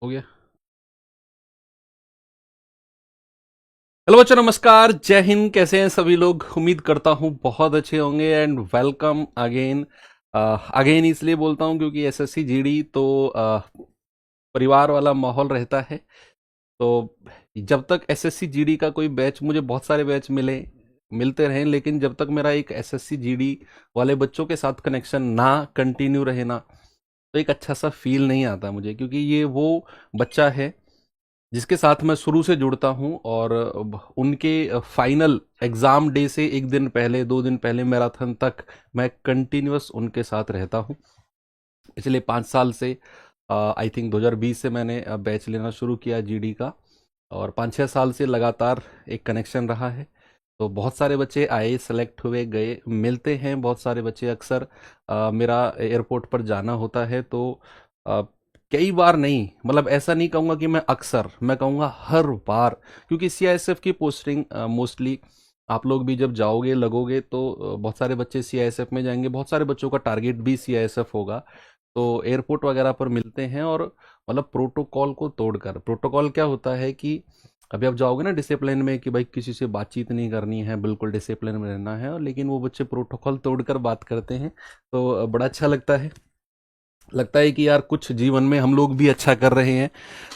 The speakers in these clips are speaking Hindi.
हो गया। हेलो बच्चों, नमस्कार, जय हिंद। कैसे हैं सभी लोग? उम्मीद करता हूँ बहुत अच्छे होंगे एंड वेलकम अगेन। अगेन इसलिए बोलता हूँ क्योंकि एसएससी जीडी तो परिवार वाला माहौल रहता है। तो जब तक एसएससी जीडी का कोई बैच, मुझे बहुत सारे बैच मिलते रहे, लेकिन जब तक मेरा एक एसएससी जीडी वाले बच्चों के साथ कनेक्शन ना कंटिन्यू रहे ना, तो एक अच्छा सा फील नहीं आता मुझे, क्योंकि ये वो बच्चा है जिसके साथ मैं शुरू से जुड़ता हूं। और उनके फाइनल एग्जाम डे से एक दिन पहले, 2 दिन पहले, मैराथन तक मैं कंटिन्यूअस उनके साथ रहता हूं। पिछले 5 साल से, आई थिंक 2020 से मैंने बैच लेना शुरू किया जीडी का, और 5-6 साल से लगातार एक कनेक्शन रहा है। तो बहुत सारे बच्चे आए, सेलेक्ट हुए, गए, मिलते हैं बहुत सारे बच्चे। अक्सर मेरा एयरपोर्ट पर जाना होता है, तो अ, कई बार नहीं, मतलब ऐसा नहीं कहूँगा कि मैं अक्सर, मैं कहूँगा हर बार, क्योंकि सीआईएसएफ की पोस्टिंग मोस्टली आप लोग भी जब जाओगे लगोगे तो बहुत सारे बच्चे सीआईएसएफ में जाएंगे, बहुत सारे बच्चों का टारगेट भी सीआईएसएफ होगा। तो एयरपोर्ट वगैरह पर मिलते हैं, और मतलब प्रोटोकॉल को तोड़कर, प्रोटोकॉल क्या होता है कि अभी आप जाओगे ना डिसिप्लिन में कि भाई किसी से बातचीत नहीं करनी है, बिल्कुल डिसिप्लिन में रहना है, और लेकिन वो बच्चे प्रोटोकॉल तोड़कर बात करते हैं। तो बड़ा अच्छा लगता है कि यार कुछ जीवन में हम लोग भी अच्छा कर रहे हैं।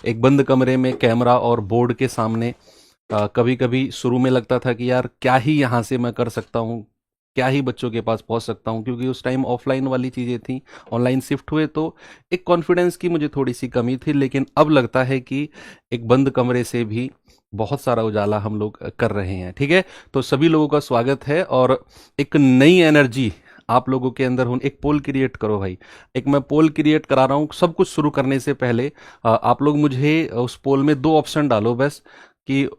एक बंद कमरे में कैमरा और बोर्ड के सामने कभी कभी शुरू में लगता था कि यार क्या ही यहाँ से मैं कर सकता हूँ, क्या ही बच्चों के पास पहुँच सकता हूँ, क्योंकि उस टाइम ऑफलाइन वाली चीज़ें थी। ऑनलाइन शिफ्ट हुए तो एक कॉन्फिडेंस की मुझे थोड़ी सी कमी थी, लेकिन अब लगता है कि एक बंद कमरे से भी बहुत सारा उजाला हम लोग कर रहे हैं। ठीक है, तो सभी लोगों का स्वागत है, और एक नई एनर्जी आप लोगों के अंदर हो। एक पोल क्रिएट करो भाई, एक मैं पोल क्रिएट करा रहा हूँ सब कुछ शुरू करने से पहले। आप लोग मुझे उस पोल में 2 ऑप्शन डालो बस, कि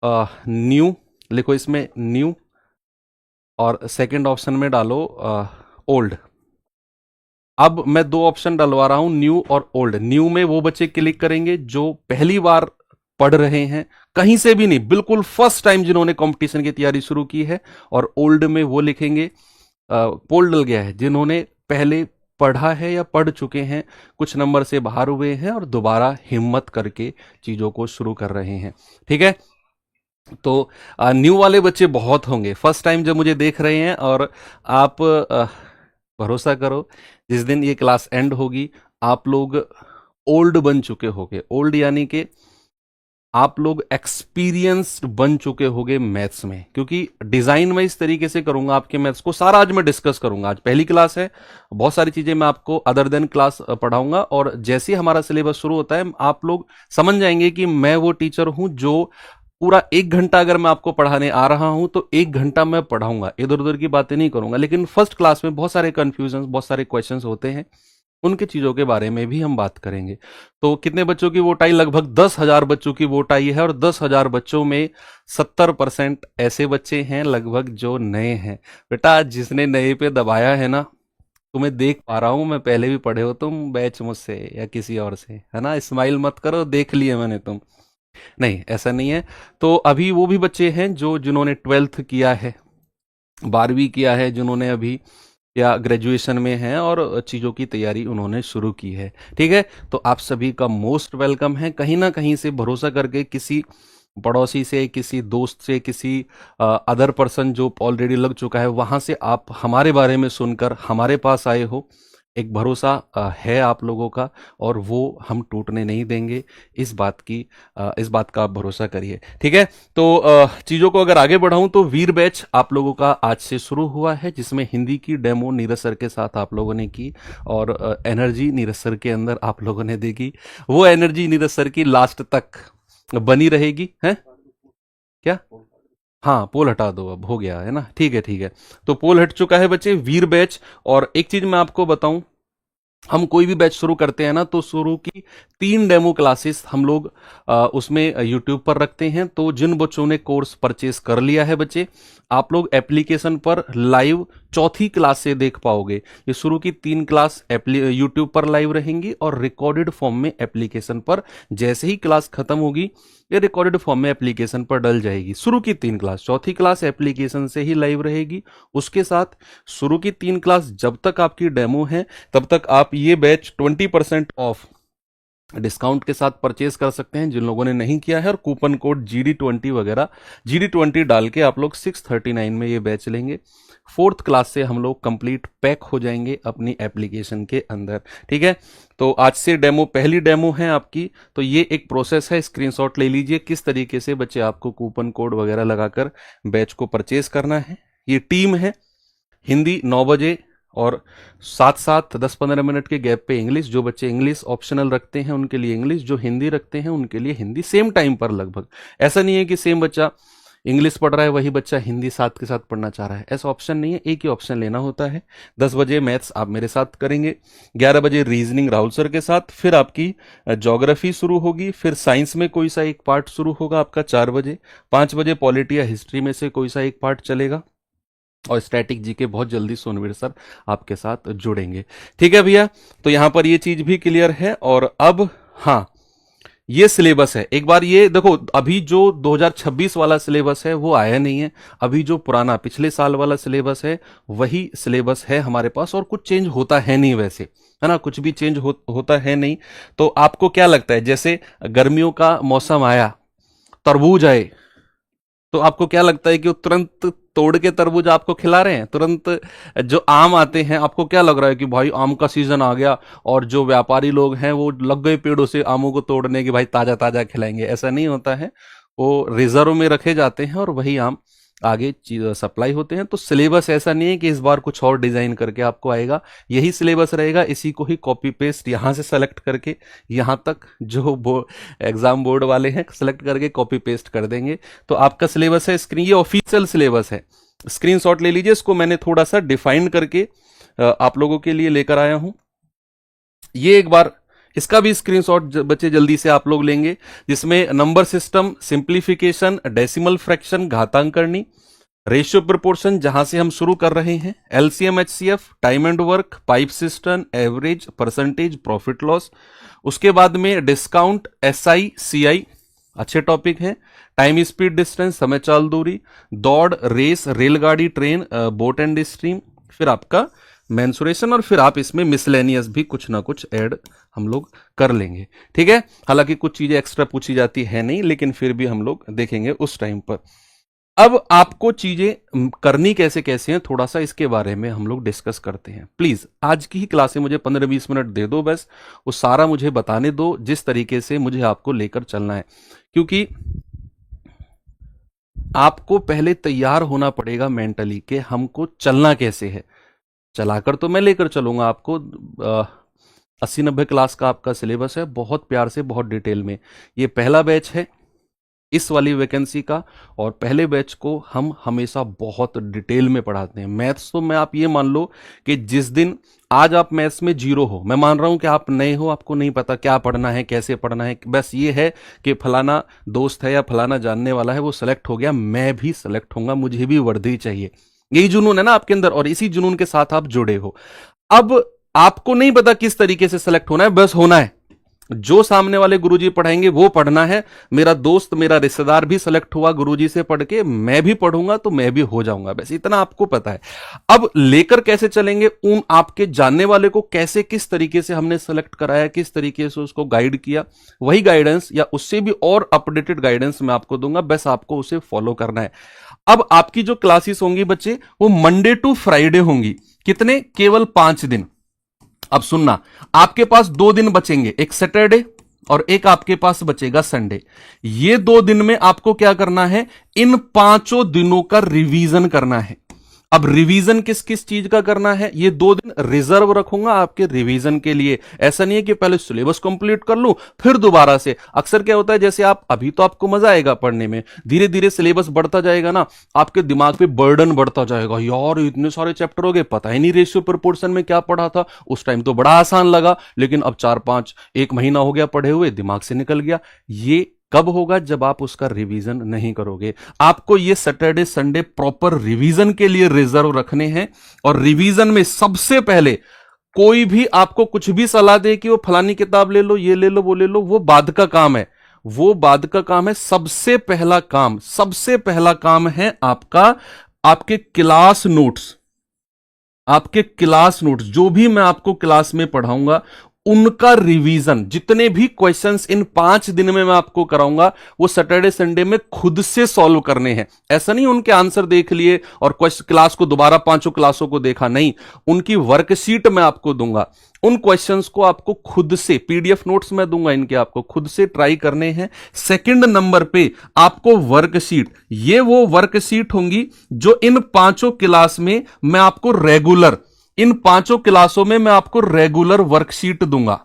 न्यू लिखो इसमें, न्यू, और सेकंड ऑप्शन में डालो ओल्ड। अब मैं 2 ऑप्शन डलवा रहा हूं, न्यू और ओल्ड। न्यू में वो बच्चे क्लिक करेंगे जो पहली बार पढ़ रहे हैं, कहीं से भी नहीं, बिल्कुल फर्स्ट टाइम जिन्होंने कंपटीशन की तैयारी शुरू की है। और ओल्ड में वो लिखेंगे, पोल डल गया है, जिन्होंने पहले पढ़ा है या पढ़ चुके हैं, कुछ नंबर से बाहर हुए हैं और दोबारा हिम्मत करके चीजों को शुरू कर रहे हैं। ठीक है, तो न्यू वाले बच्चे बहुत होंगे, फर्स्ट टाइम जब मुझे देख रहे हैं। और आप भरोसा करो, जिस दिन ये क्लास एंड होगी, आप लोग ओल्ड बन चुके होगे। ओल्ड यानी कि आप लोग एक्सपीरियंस्ड बन चुके होगे मैथ्स में, क्योंकि डिजाइन में इस तरीके से करूंगा आपके मैथ्स को सारा। आज मैं डिस्कस करूंगा, आज पहली क्लास है, बहुत सारी चीजें मैं आपको अदर देन क्लास पढ़ाऊंगा। और जैसे ही हमारा सिलेबस शुरू होता है, आप लोग समझ जाएंगे कि मैं वो टीचर हूं जो पूरा 1 घंटा अगर मैं आपको पढ़ाने आ रहा हूं तो 1 घंटा मैं पढ़ाऊंगा, इधर उधर की बातें नहीं करूंगा। लेकिन फर्स्ट क्लास में बहुत सारे कंफ्यूजन, बहुत सारे क्वेश्चंस होते हैं, उनके चीजों के बारे में भी हम बात करेंगे। तो कितने बच्चों की वोट आई? लगभग 10,000 बच्चों की वोट आई है, और 10,000 बच्चों में 70% ऐसे बच्चे हैं लगभग जो नए हैं। बेटा जिसने नए पे दबाया है ना, तुम्हें देख पा रहा हूं मैं, पहले भी पढ़े हो तुम बैच मुझसे या किसी और से, है ना? स्माइल मत करो, देख लिए मैंने तुम। नहीं, ऐसा नहीं है। तो अभी वो भी बच्चे हैं जो जिन्होंने 12th किया है, 12वीं किया है, जिन्होंने अभी या ग्रेजुएशन में हैं और चीज़ों की तैयारी उन्होंने शुरू की है। ठीक है, तो आप सभी का मोस्ट वेलकम है। कहीं ना कहीं से भरोसा करके, किसी पड़ोसी से, किसी दोस्त से, किसी अदर पर्सन जो ऑलरेडी लग चुका है, वहां से आप हमारे बारे में सुनकर हमारे पास आए हो। एक भरोसा है आप लोगों का, और वो हम टूटने नहीं देंगे। इस बात का आप भरोसा करिए। ठीक है, तो चीज़ों को अगर आगे बढ़ाऊं तो वीर बैच आप लोगों का आज से शुरू हुआ है, जिसमें हिंदी की डेमो नीरज सर के साथ आप लोगों ने की, और एनर्जी नीरज सर के अंदर आप लोगों ने देखी। वो एनर्जी नीरज सर की लास्ट तक बनी रहेगी, है क्या? हाँ, पोल हटा दो, अब हो गया है ना। ठीक है, ठीक है, तो पोल हट चुका है बच्चे, वीर बैच। और एक चीज मैं आपको बताऊं, हम कोई भी बैच शुरू करते हैं ना, तो शुरू की 3 डेमो क्लासेस हम लोग उसमें यूट्यूब पर रखते हैं। तो जिन बच्चों ने कोर्स परचेस कर लिया है बच्चे, आप लोग एप्लीकेशन पर लाइव चौथी क्लास से देख पाओगे। ये शुरू की 3 क्लास यूट्यूब पर लाइव रहेंगी, और रिकॉर्डेड फॉर्म में एप्लीकेशन पर, जैसे ही क्लास खत्म होगी, ये रिकॉर्डेड फॉर्म में एप्लीकेशन पर डल जाएगी। शुरू की 3 क्लास, चौथी क्लास एप्लीकेशन से ही लाइव रहेगी। उसके साथ शुरू की 3 क्लास जब तक आपकी डेमो है, तब तक आप ये बैच 20% ऑफ डिस्काउंट के साथ परचेज कर सकते हैं जिन लोगों ने नहीं किया है, और कूपन कोड GD20 वगैरह GD20 डाल के आप लोग 639 में ये बैच लेंगे। 4th क्लास से हम लोग कंप्लीट पैक हो जाएंगे अपनी एप्लीकेशन के अंदर। ठीक है, तो आज से डेमो, पहली डेमो है आपकी, तो ये एक प्रोसेस है, स्क्रीनशॉट ले लीजिए किस तरीके से बच्चे आपको कूपन कोड वगैरह लगाकर बैच को परचेज करना है। ये टीम है, हिंदी 9 बजे और साथ साथ 10-15 मिनट के गैप पे इंग्लिश। जो बच्चे इंग्लिश ऑप्शनल रखते हैं उनके लिए इंग्लिश, जो हिंदी रखते हैं उनके लिए हिंदी, सेम टाइम पर लगभग। ऐसा नहीं है कि सेम बच्चा इंग्लिश पढ़ रहा है वही बच्चा हिंदी साथ के साथ पढ़ना चाह रहा है, ऐसा ऑप्शन नहीं है, एक ही ऑप्शन लेना होता है। 10 बजे मैथ्स आप मेरे साथ करेंगे, 11 बजे रीजनिंग राहुल सर के साथ, फिर आपकी ज्योग्राफी शुरू होगी, फिर साइंस में कोई सा एक पार्ट शुरू होगा आपका 4 बजे, 5 बजे पॉलिटी या हिस्ट्री में से कोई सा एक पार्ट चलेगा, और स्टैटिक जीके बहुत जल्दी सोनवीर सर आपके साथ जुड़ेंगे। ठीक है भैया, तो यहां पर ये चीज भी क्लियर है। और अब हाँ, ये सिलेबस है, एक बार ये देखो, अभी जो 2026 वाला सिलेबस है वो आया नहीं है, अभी जो पुराना पिछले साल वाला सिलेबस है वही सिलेबस है हमारे पास, और कुछ चेंज होता है नहीं वैसे, है ना, कुछ भी चेंज होता है नहीं। तो आपको क्या लगता है, जैसे गर्मियों का मौसम आया, तरबूज आए, तो आपको क्या लगता है कि वो तुरंत तोड़ के तरबूज आपको खिला रहे हैं? तुरंत जो आम आते हैं, आपको क्या लग रहा है कि भाई आम का सीजन आ गया और जो व्यापारी लोग हैं वो लग गए पेड़ों से आमों को तोड़ने की, भाई ताजा ताजा खिलाएंगे? ऐसा नहीं होता है, वो रिजर्व में रखे जाते हैं और वही आम आगे सप्लाई होते हैं। तो सिलेबस ऐसा नहीं है कि इस बार कुछ और डिजाइन करके आपको आएगा, यही सिलेबस रहेगा, इसी को ही कॉपी पेस्ट यहां से सेलेक्ट करके यहां तक जो एग्जाम बोर्ड वाले हैं सेलेक्ट करके कॉपी पेस्ट कर देंगे। तो आपका सिलेबस है स्क्रीन, ये ऑफिशियल सिलेबस है, स्क्रीनशॉट ले लीजिए, इसको मैंने थोड़ा सा डिफाइन करके आप लोगों के लिए लेकर आया हूं। ये एक बार इसका भी स्क्रीनशॉट बच्चे जल्दी से आप लोग लेंगे, जिसमें number system, simplification, decimal fraction, घातांकरणी, रेशियो प्रोपोर्शन जहां से हम शुरू कर रहे हैं, LCM, HCF, time and work, pipe system, average, percentage, profit loss, उसके बाद में डिस्काउंट, एसआई, सीआई, अच्छे टॉपिक हैं, टाइम स्पीड डिस्टेंस, समय चाल दूरी, दौड़, रेस, रेलगाड़ी, ट्रेन, बोट एंड स्ट्रीम, फिर आपका मेंसुरेशन, और फिर आप इसमें मिसलेनियस भी कुछ ना कुछ ऐड हम लोग कर लेंगे। ठीक है, हालांकि कुछ चीजें एक्स्ट्रा पूछी जाती है नहीं, लेकिन फिर भी हम लोग देखेंगे उस टाइम पर। अब आपको चीजें करनी कैसे कैसे हैं, थोड़ा सा इसके बारे में हम लोग डिस्कस करते हैं। प्लीज आज की ही क्लास में मुझे 15-20 मिनट दे दो, बस वो सारा मुझे बताने दो जिस तरीके से मुझे आपको लेकर चलना है, क्योंकि आपको पहले तैयार होना पड़ेगा मेंटली कि हमको चलना कैसे है। चलाकर तो मैं लेकर चलूंगा आपको, 80-90 क्लास का आपका सिलेबस है, बहुत प्यार से, बहुत डिटेल में। ये पहला बैच है इस वाली वैकेंसी का, और पहले बैच को हम हमेशा बहुत डिटेल में पढ़ाते हैं। मैथ्स तो मैं आप ये मान लो कि जिस दिन आज आप मैथ्स में 0 हो, मैं मान रहा हूं कि आप नए हो, आपको नहीं पता क्या पढ़ना है, कैसे पढ़ना है, बस ये है कि फलाना दोस्त है या फलाना जानने वाला है वो सेलेक्ट हो गया, मैं भी सेलेक्ट होऊंगा, मुझे भी वर्दी चाहिए, यही जुनून है ना आपके अंदर, और इसी जुनून के साथ आप जुड़े हो। अब आपको नहीं पता किस तरीके से सेलेक्ट होना है, बस होना है, जो सामने वाले गुरुजी पढ़ाएंगे वो पढ़ना है। मेरा दोस्त, मेरा रिश्तेदार भी सेलेक्ट हुआ गुरुजी से पढ़ के, मैं भी पढ़ूंगा तो मैं भी हो जाऊंगा, बस इतना आपको पता है। अब लेकर कैसे चलेंगे, उन आपके जानने वाले को कैसे, किस तरीके से हमने सेलेक्ट कराया, किस तरीके से उसको गाइड किया, वही गाइडेंस या उससे भी और अपडेटेड गाइडेंस मैं आपको दूंगा, बस आपको उसे फॉलो करना है। अब आपकी जो क्लासेस होंगी बच्चे, वो मंडे टू फ्राइडे होंगी। कितने? केवल 5 दिन। अब सुनना, आपके पास 2 दिन बचेंगे, एक सैटरडे और एक आपके पास बचेगा संडे। ये 2 दिन में आपको क्या करना है, इन 5 दिनों का रिवीजन करना है। अब रिवीजन किस किस चीज का करना है, ये 2 दिन रिजर्व रखूंगा आपके रिवीजन के लिए। ऐसा नहीं है कि पहले सिलेबस कंप्लीट कर लूं फिर दोबारा से। अक्सर क्या होता है, जैसे आप अभी तो आपको मजा आएगा पढ़ने में, धीरे धीरे सिलेबस बढ़ता जाएगा ना, आपके दिमाग पे बर्डन बढ़ता जाएगा, यार इतने सारे चैप्टर हो गए, पता ही नहीं रेशियो प्रोपोर्शन में क्या पढ़ा था, उस टाइम तो बड़ा आसान लगा, लेकिन अब 4-5 1 महीना हो गया पढ़े हुए, दिमाग से निकल गया। ये कब होगा, जब आप उसका रिवीजन नहीं करोगे। आपको ये सैटरडे संडे प्रॉपर रिवीजन के लिए रिजर्व रखने हैं, और रिवीजन में सबसे पहले कोई भी आपको कुछ भी सलाह दे कि वो फलानी किताब ले लो, ये ले लो, वो ले लो, वो बाद का काम है, वो बाद का काम है। सबसे पहला काम है आपका, आपके क्लास नोट्स, जो भी मैं आपको क्लास में पढ़ाऊंगा उनका रिवीजन, जितने भी क्वेश्चंस इन 5 दिन में मैं आपको कराऊंगा वो सैटरडे संडे में खुद से सॉल्व करने हैं। ऐसा नहीं उनके आंसर देख लिए और क्लास को दोबारा 5 क्लासों को देखा, नहीं, उनकी वर्कशीट मैं आपको दूंगा। उन क्वेश्चंस को आपको खुद से पीडीएफ नोट्स में दूंगा, इनके आपको खुद से ट्राई करने हैं। सेकंड नंबर पे आपको वर्कशीट, ये वो वर्कशीट होंगी जो इन 5 क्लास में मैं आपको रेगुलर, इन 5 क्लासों में मैं आपको रेगुलर वर्कशीट दूंगा।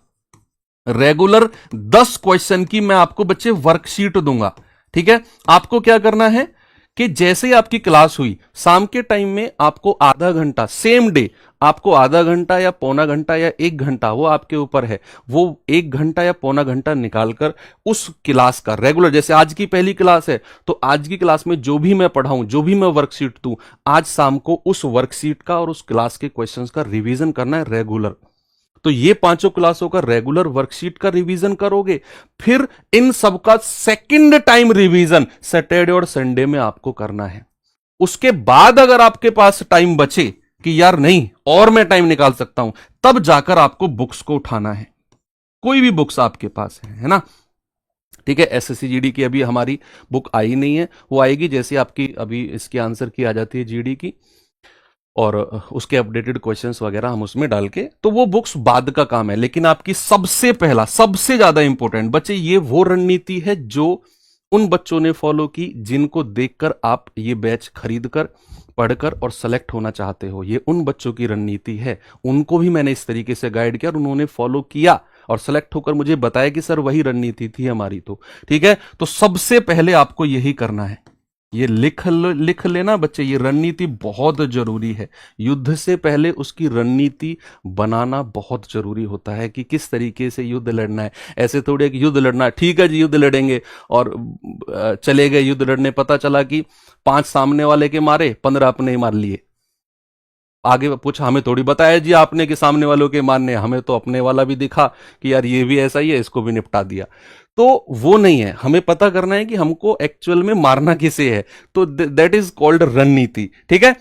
रेगुलर 10 क्वेश्चन की मैं आपको बच्चे वर्कशीट दूंगा। ठीक है, आपको क्या करना है कि जैसे ही आपकी क्लास हुई शाम के टाइम में आपको आधा घंटा, सेम डे आपको आधा घंटा या पौना घंटा या 1 घंटा, वो आपके ऊपर है, वो 1 घंटा या पौना घंटा निकालकर उस क्लास का रेगुलर, जैसे आज की पहली क्लास है तो आज की क्लास में जो भी मैं पढ़ाऊं, जो भी मैं वर्कशीट दूं, आज शाम को उस वर्कशीट का और उस क्लास के क्वेश्चंस का रिवीजन करना है रेगुलर। तो ये 5 क्लासों का रेगुलर वर्कशीट का रिवीजन करोगे, फिर इन सब का सेकंड टाइम रिवीजन सैटरडे और संडे में आपको करना है। उसके बाद अगर आपके पास टाइम बचे कि यार नहीं और मैं टाइम निकाल सकता हूं, तब जाकर आपको बुक्स को उठाना है, कोई भी बुक्स आपके पास है ना। ठीक है, एसएससी जीडी की अभी हमारी बुक आई नहीं है, वो आएगी जैसे आपकी अभी इसकी आंसर की आ जाती है जीडी की, और उसके अपडेटेड क्वेश्चंस वगैरह हम उसमें डाल के, तो वो बुक्स बाद का काम है। लेकिन आपकी सबसे पहला, सबसे ज्यादा इंपॉर्टेंट बच्चे, ये वो रणनीति है जो उन बच्चों ने फॉलो की जिनको देखकर आप ये बैच खरीदकर, पढ़कर और सेलेक्ट होना चाहते हो। ये उन बच्चों की रणनीति है, उनको भी मैंने इस तरीके से गाइड किया और उन्होंने फॉलो किया और सेलेक्ट होकर मुझे बताया कि सर वही रणनीति थी हमारी। तो ठीक है, तो सबसे पहले आपको यही करना है, ये लिख लेना बच्चे, ये रणनीति बहुत जरूरी है। युद्ध से पहले उसकी रणनीति बनाना बहुत जरूरी होता है कि किस तरीके से युद्ध लड़ना है। ऐसे थोड़े कि युद्ध लड़ना है, ठीक है जी युद्ध लड़ेंगे, और चले गए युद्ध लड़ने, पता चला कि 5 सामने वाले के मारे, 15 अपने ही मार लिए। आगे पूछा, हमें थोड़ी बताया जी आपने कि सामने वालों के मारने, हमें तो अपने वाला भी दिखा कि यार ये भी ऐसा ही है, इसको भी निपटा दिया। तो वो नहीं है, हमें पता करना है कि हमको एक्चुअल में मारना किसे है, तो दैट इज कॉल्ड रणनीति। ठीक है,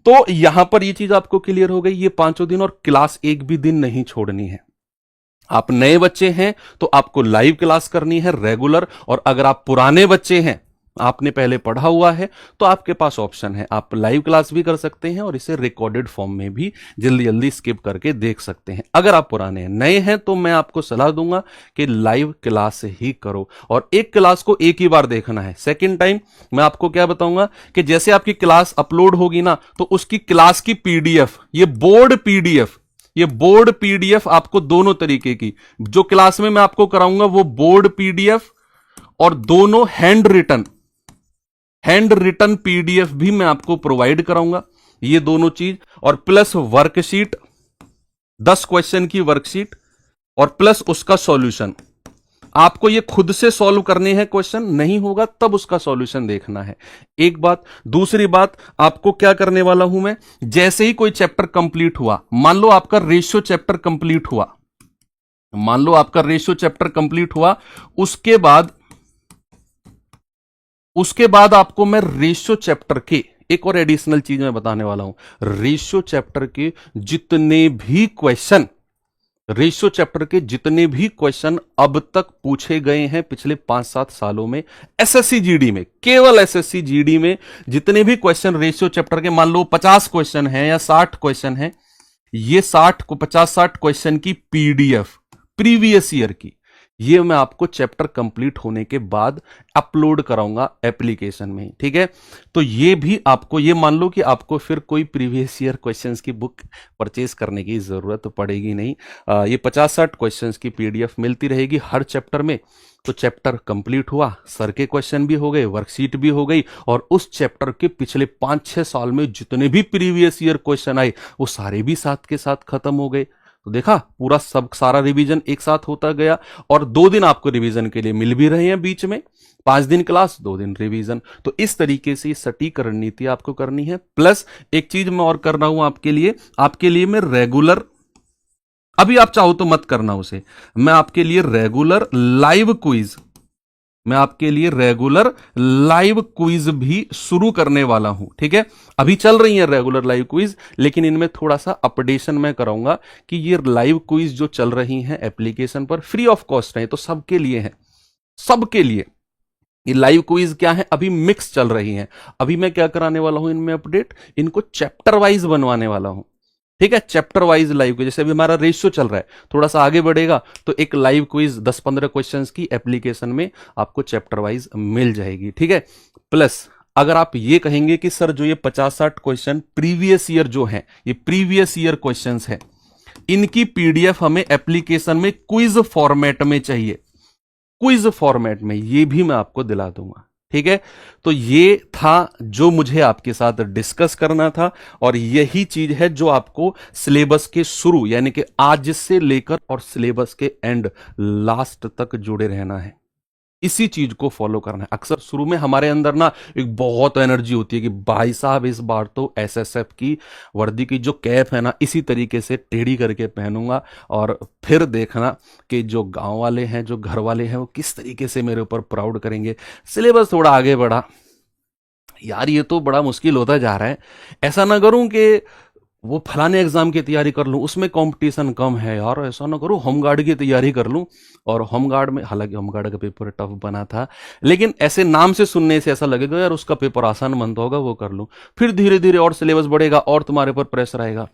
तो यहां पर ये चीज आपको क्लियर हो गई। ये 5 दिन और क्लास एक भी दिन नहीं छोड़नी है। आप नए बच्चे हैं तो आपको लाइव क्लास करनी है रेगुलर, और अगर आप पुराने बच्चे हैं, आपने पहले पढ़ा हुआ है, तो आपके पास ऑप्शन है, आप लाइव क्लास भी कर सकते हैं और इसे रिकॉर्डेड फॉर्म में भी जल्दी जल्दी स्किप करके देख सकते हैं। अगर आप पुराने हैं, नए हैं तो मैं आपको सलाह दूंगा कि लाइव क्लास ही करो, और एक क्लास को एक ही बार देखना है। सेकेंड टाइम मैं आपको क्या बताऊंगा कि जैसे आपकी क्लास अपलोड होगी ना, तो उसकी क्लास की पीडीएफ, ये बोर्ड पीडीएफ, ये बोर्ड पीडीएफ आपको दोनों तरीके की, जो क्लास में मैं आपको कराऊंगा वो बोर्ड पीडीएफ, और दोनों हैंड रिटन पीडीएफ भी मैं आपको प्रोवाइड कराऊंगा, ये दोनों चीज, और प्लस वर्कशीट, 10 क्वेश्चन की वर्कशीट, और प्लस उसका सॉल्यूशन। आपको ये खुद से सॉल्व करने हैं, क्वेश्चन नहीं होगा तब उसका सॉल्यूशन देखना है, एक बात। दूसरी बात, आपको क्या करने वाला हूं मैं, जैसे ही कोई चैप्टर कंप्लीट हुआ, मान लो आपका रेशियो चैप्टर कंप्लीट हुआ, मान लो आपका रेशियो चैप्टर कंप्लीट हुआ, उसके बाद आपको मैं रेशियो चैप्टर के एक और एडिशनल चीज मैं बताने वाला हूं। रेशियो चैप्टर के जितने भी क्वेश्चन, रेशियो चैप्टर के जितने भी क्वेश्चन अब तक पूछे गए हैं पिछले 5-7 सालों में एसएससी जीडी में, केवल एसएससी जीडी में जितने भी क्वेश्चन रेशियो चैप्टर के, मान लो 50 क्वेश्चन हैं या 60 क्वेश्चन हैं, ये 50-60 क्वेश्चन की पीडीएफ प्रीवियस ईयर की, ये मैं आपको चैप्टर कंप्लीट होने के बाद अपलोड कराऊंगा एप्लीकेशन में। ठीक है, तो ये भी आपको, ये मान लो कि आपको फिर कोई प्रीवियस ईयर क्वेश्चंस की बुक परचेज करने की जरूरत पड़ेगी नहीं। ये 50-60 क्वेश्चंस की पीडीएफ मिलती रहेगी हर चैप्टर में। तो चैप्टर कंप्लीट हुआ, सर के क्वेश्चन भी हो गए, वर्कशीट भी हो गई, और उस चैप्टर के पिछले 5-6 साल में जितने भी प्रीवियस ईयर क्वेश्चन आए वो सारे भी साथ के साथ खत्म हो गए। तो देखा, पूरा सारा रिवीजन एक साथ होता गया, और 2 दिन आपको रिवीजन के लिए मिल भी रहे हैं बीच में, 5 दिन क्लास 2 दिन रिवीजन। तो इस तरीके से सटीक रणनीति आपको करनी है। प्लस एक चीज मैं और कर रहा हूं आपके लिए मैं रेगुलर, अभी आप चाहो तो मत करना उसे, मैं आपके लिए रेगुलर लाइव क्विज मैं आपके लिए रेगुलर लाइव क्विज भी शुरू करने वाला हूं, ठीक है। अभी चल रही है रेगुलर लाइव क्विज, लेकिन इनमें थोड़ा सा अपडेशन मैं कराऊंगा कि ये लाइव क्विज जो चल रही हैं एप्लीकेशन पर फ्री ऑफ कॉस्ट है, तो सबके लिए है, सबके लिए। ये लाइव क्विज क्या है, अभी मिक्स चल रही है। अभी मैं क्या कराने वाला हूं इनमें अपडेट, इनको चैप्टर वाइज बनवाने वाला हूं, ठीक है। चैप्टर वाइज लाइव क्विज, जैसे अभी हमारा रेशियो चल रहा है, थोड़ा सा आगे बढ़ेगा तो एक लाइव क्विज 10-15 क्वेश्चंस की एप्लीकेशन में आपको चैप्टर वाइज मिल जाएगी, ठीक है। प्लस अगर आप ये कहेंगे कि सर जो ये 50-60 क्वेश्चन प्रीवियस ईयर जो है, ये प्रीवियस ईयर क्वेश्चंस है, इनकी पीडीएफ हमें एप्लीकेशन में क्विज फॉर्मेट में चाहिए, क्विज फॉर्मेट में, ये भी मैं आपको दिला दूंगा, ठीक है। तो ये था जो मुझे आपके साथ डिस्कस करना था, और यही चीज है जो आपको सिलेबस के शुरू यानी कि आज से लेकर और सिलेबस के एंड लास्ट तक जुड़े रहना है, इसी चीज को फॉलो करना है। अक्सर शुरू में हमारे अंदर ना एक बहुत एनर्जी होती है कि भाई साहब इस बार तो एसएसएफ की वर्दी की जो कैप है ना इसी तरीके से टेढ़ी करके पहनूंगा, और फिर देखना कि जो गांव वाले हैं, जो घर वाले हैं, वो किस तरीके से मेरे ऊपर प्राउड करेंगे। सिलेबस थोड़ा आगे बढ़ा, यार ये तो बड़ा मुश्किल होता जा रहा है, ऐसा ना करूं कि वो फलाने एग्जाम की तैयारी कर लूं उसमें कंपटीशन कम है, यार ऐसा ना करूं होमगार्ड की तैयारी कर लूं, और होमगार्ड में, हालांकि होमगार्ड का पेपर टफ बना था, लेकिन ऐसे नाम से सुनने से ऐसा लगेगा यार उसका पेपर आसान बनता होगा, वो कर लूं। फिर धीरे धीरे और सिलेबस बढ़ेगा और तुम्हारे ऊपर प्रेशर आएगा,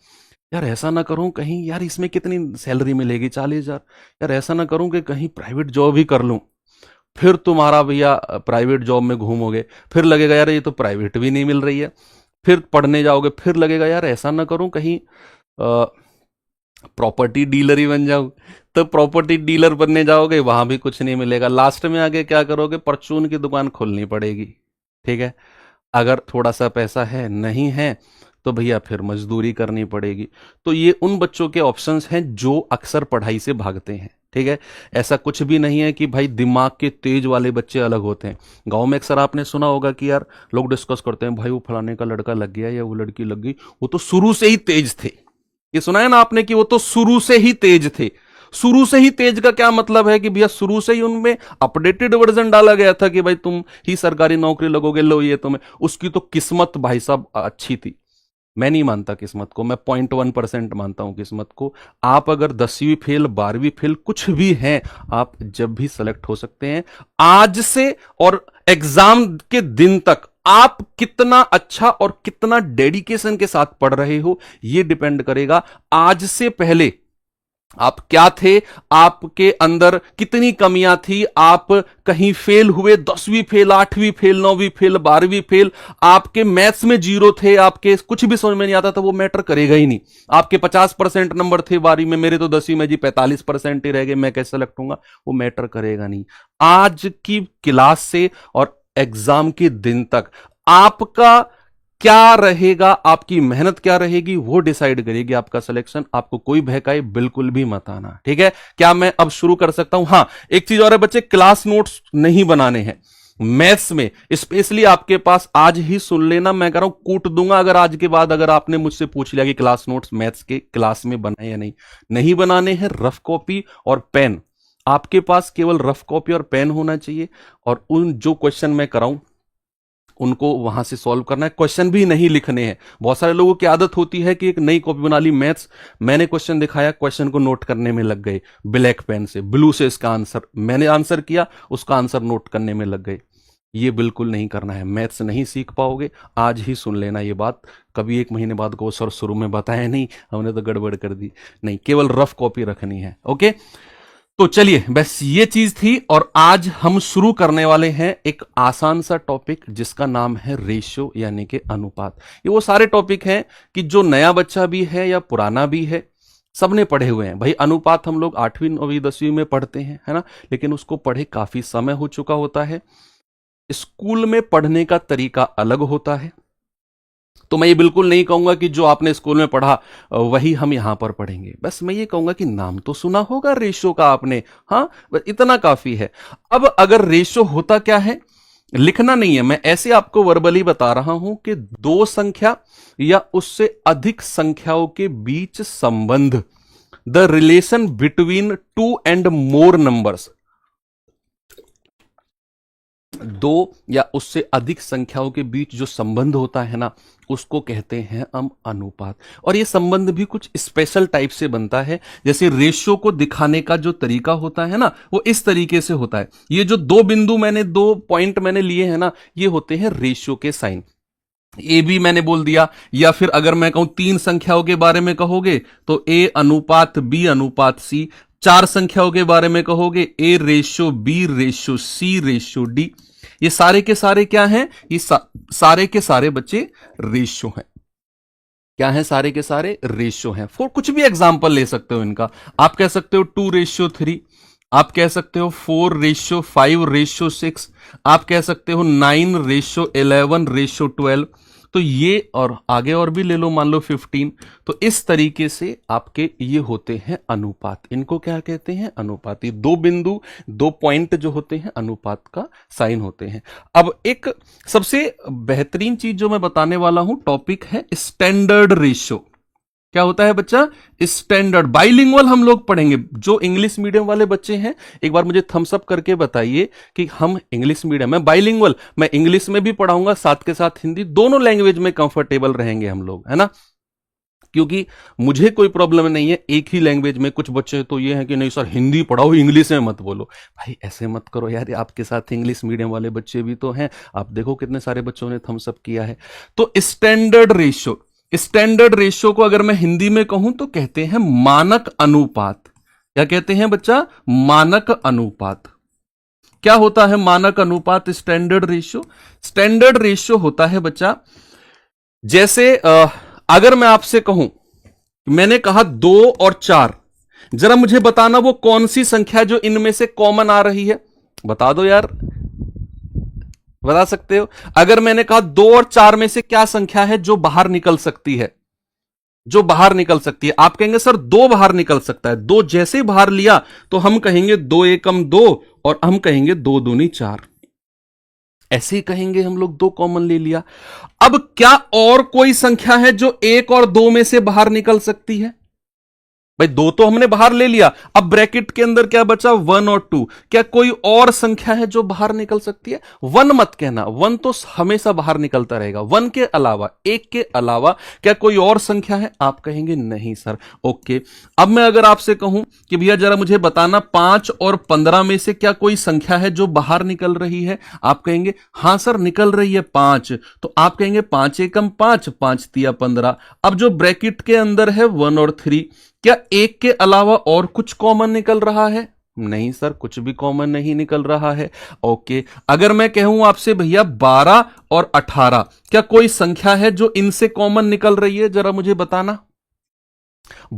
यार ऐसा ना करूं कहीं यार इसमें कितनी सैलरी मिलेगी, 40,000, यार ऐसा ना करूं कि कहीं प्राइवेट जॉब ही कर लूं। फिर तुम्हारा भैया प्राइवेट जॉब में घूमोगे, फिर लगेगा यार ये तो प्राइवेट भी नहीं मिल रही है। फिर पढ़ने जाओगे, फिर लगेगा यार ऐसा ना करूं कहीं प्रॉपर्टी डीलर ही बन जाऊं, तो प्रॉपर्टी डीलर बनने जाओगे वहां भी कुछ नहीं मिलेगा। लास्ट में आगे क्या करोगे, परचून की दुकान खोलनी पड़ेगी, ठीक है। अगर थोड़ा सा पैसा है, नहीं है तो भैया फिर मजदूरी करनी पड़ेगी। तो ये उन बच्चों के ऑप्शंस हैं जो अक्सर पढ़ाई से भागते हैं, ठीक है। ऐसा कुछ भी नहीं है कि भाई दिमाग के तेज वाले बच्चे अलग होते हैं। गांव में अक्सर आपने सुना होगा कि यार लोग डिस्कस करते हैं, भाई वो फलाने का लड़का लग गया या वो लड़की लग गई, वो तो शुरू से ही तेज थे। ये सुना है ना आपने कि वो तो शुरू से ही तेज थे। शुरू से ही तेज का क्या मतलब है कि भैया शुरू से ही उनमें अपडेटेड वर्जन डाला गया था कि भाई तुम ही सरकारी नौकरी लगोगे, लो ये तुम्हें। उसकी तो किस्मत भाई साहब अच्छी थी। मैं नहीं मानता किस्मत को, मैं 0.1% मानता हूं किस्मत को। आप अगर 10वीं फेल, 12वीं फेल, कुछ भी हैं, आप जब भी सेलेक्ट हो सकते हैं। आज से और एग्जाम के दिन तक आप कितना अच्छा और कितना डेडिकेशन के साथ पढ़ रहे हो, यह डिपेंड करेगा आज से पहले आप क्या थे, आपके अंदर कितनी कमियां थी, आप कहीं फेल हुए, 10वीं फेल, 8वीं फेल, 9वीं फेल, 12वीं फेल, आपके मैथ्स में 0 थे, आपके कुछ भी समझ में नहीं आता था, वो मैटर करेगा ही नहीं। आपके 50% नंबर थे 12वीं में, मेरे तो 10वीं में जी 45% ही रह गए, मैं कैसे सेलेक्ट होऊंगा, वो मैटर करेगा नहीं। आज की क्लास से और एग्जाम के दिन तक आपका क्या रहेगा, आपकी मेहनत क्या रहेगी, वो डिसाइड करेगी आपका सिलेक्शन। आपको कोई बहकाए बिल्कुल भी मत आना, ठीक है। क्या मैं अब शुरू कर सकता हूं? हां, एक चीज और है बच्चे, क्लास नोट्स नहीं बनाने हैं मैथ्स में, स्पेशली आपके पास। आज ही सुन लेना, मैं कह रहा हूं कूट दूंगा अगर आज के बाद अगर आपने मुझसे पूछ लिया कि क्लास नोट्स मैथ्स के क्लास में बनाए या नहीं। नहीं बनाने हैं। रफ कॉपी और पेन, आपके पास केवल रफ कॉपी और पेन होना चाहिए, और उन जो क्वेश्चन मैं कराऊं उनको वहां से सॉल्व करना है। क्वेश्चन भी नहीं लिखने हैं। बहुत सारे लोगों की आदत होती है कि एक नई कॉपी बना ली मैथ्स, मैंने क्वेश्चन दिखाया, क्वेश्चन को नोट करने में लग गए ब्लैक पेन से, ब्लू से इसका आंसर, मैंने आंसर किया, उसका आंसर नोट करने में लग गए। ये बिल्कुल नहीं करना है, मैथ्स नहीं सीख पाओगे। आज ही सुन लेना ये बात, कभी 1 महीने बाद को सर शुरू में बताया नहीं, हमने तो गड़बड़ कर दी, नहीं, केवल रफ कॉपी रखनी है, ओके। तो चलिए, बस ये चीज थी, और आज हम शुरू करने वाले हैं एक आसान सा टॉपिक जिसका नाम है रेशियो यानी कि अनुपात। ये वो सारे टॉपिक हैं कि जो नया बच्चा भी है या पुराना भी है, सबने पढ़े हुए हैं। भाई अनुपात हम लोग 8वीं 9वीं 10वीं में पढ़ते हैं, है ना, लेकिन उसको पढ़े काफी समय हो चुका होता है। स्कूल में पढ़ने का तरीका अलग होता है, तो मैं ये बिल्कुल नहीं कहूंगा कि जो आपने स्कूल में पढ़ा वही हम यहां पर पढ़ेंगे। बस मैं ये कहूंगा कि नाम तो सुना होगा रेशो का आपने, हाँ, बस इतना काफी है। अब अगर रेशो होता क्या है, लिखना नहीं है, मैं ऐसे आपको वर्बली बता रहा हूं कि 2 संख्या या उससे अधिक संख्याओं के बीच संबंध, the relation between 2 and more numbers, दो या उससे अधिक संख्याओं के बीच जो संबंध होता है ना, उसको कहते हैं हम अनुपात। और ये संबंध भी कुछ स्पेशल टाइप से बनता है। जैसे रेशियो को दिखाने का जो तरीका होता है ना, वो इस तरीके से होता है। ये जो दो बिंदु मैंने, दो पॉइंट मैंने लिए हैं ना, ये होते हैं रेशियो के साइन। ए बी मैंने बोल दिया, या फिर अगर मैं कहूं तीन संख्याओं के बारे में कहोगे तो ए अनुपात बी अनुपात सी। चार संख्याओं के बारे में कहोगे A ratio B ratio C ratio D. ये सारे के सारे क्या हैं? ये सारे के सारे बच्चे रेशियो हैं। क्या है? सारे के सारे रेशियो हैं। फॉर कुछ भी एग्जांपल ले सकते हो इनका। आप कह सकते हो 2:3, आप कह सकते हो 4:5:6, आप कह सकते हो 9:11:12। तो ये, और आगे और भी ले लो, मान लो 15। तो इस तरीके से आपके ये होते हैं अनुपात। इनको क्या कहते हैं? अनुपात। ये दो बिंदु, दो पॉइंट जो होते हैं, अनुपात का साइन होते हैं। अब एक सबसे बेहतरीन चीज जो मैं बताने वाला हूं, टॉपिक है स्टैंडर्ड रेशियो। क्या होता है बच्चा? स्टैंडर्ड। बाइलिंगुअल हम लोग पढ़ेंगे। जो इंग्लिश मीडियम वाले बच्चे हैं, एक बार मुझे थम्स अप करके बताइए कि हम इंग्लिश मीडियम में बाइलिंगुअल, मैं इंग्लिश में भी पढ़ाऊंगा, साथ के साथ हिंदी, दोनों लैंग्वेज में कंफर्टेबल रहेंगे हम लोग, है ना? क्योंकि मुझे कोई प्रॉब्लम नहीं है एक ही लैंग्वेज में। कुछ बच्चे तो ये हैं कि नहीं सर हिंदी पढ़ाओ, इंग्लिश में मत बोलो। भाई ऐसे मत करो यार, आपके साथ इंग्लिश मीडियम वाले बच्चे भी तो हैं। आप देखो कितने सारे बच्चों ने थम्स अप किया है। तो स्टैंडर्ड रेशियो, स्टैंडर्ड रेशियो को अगर मैं हिंदी में कहूं तो कहते हैं मानक अनुपात। क्या कहते हैं बच्चा? मानक अनुपात। क्या होता है मानक अनुपात? Standard ratio. स्टैंडर्ड रेशियो होता है बच्चा, जैसे अगर मैं आपसे कहूं, मैंने कहा 2 और 4, जरा मुझे बताना वो कौन सी संख्या जो इनमें से कॉमन आ रही है? बता दो यार, बता सकते हो? अगर मैंने कहा 2 और 4 में से क्या संख्या है जो बाहर निकल सकती है? जो बाहर निकल सकती है। आप कहेंगे सर 2 बाहर निकल सकता है। 2 जैसे बाहर लिया तो हम कहेंगे 2 एकम 2 और हम कहेंगे 2 दूनी 4। ऐसे ही कहेंगे हम लोग, 2 कॉमन ले लिया। अब क्या और कोई संख्या है जो 1 और 2 में से बाहर निकल सकती है? भाई 2 तो हमने बाहर ले लिया, अब ब्रैकेट के अंदर क्या बचा? 1 और 2। क्या कोई और संख्या है जो बाहर निकल सकती है? 1 मत कहना, 1 तो हमेशा बाहर निकलता रहेगा। 1 के अलावा, 1 के अलावा क्या कोई और संख्या है? आप कहेंगे नहीं सर। ओके, अब मैं अगर आपसे कहूं कि भैया जरा मुझे बताना 5 और 15 में से क्या कोई संख्या है जो बाहर निकल रही है? आप कहेंगे हां सर निकल रही है 5। तो आप कहेंगे 5 एकम 5, 5 तिया 15। अब जो ब्रैकेट के अंदर है 1 और 3, क्या 1 के अलावा और कुछ कॉमन निकल रहा है? नहीं सर, कुछ भी कॉमन नहीं निकल रहा है। ओके, अगर मैं कहूं आपसे भैया 12 और 18, क्या कोई संख्या है जो इनसे कॉमन निकल रही है? जरा मुझे बताना।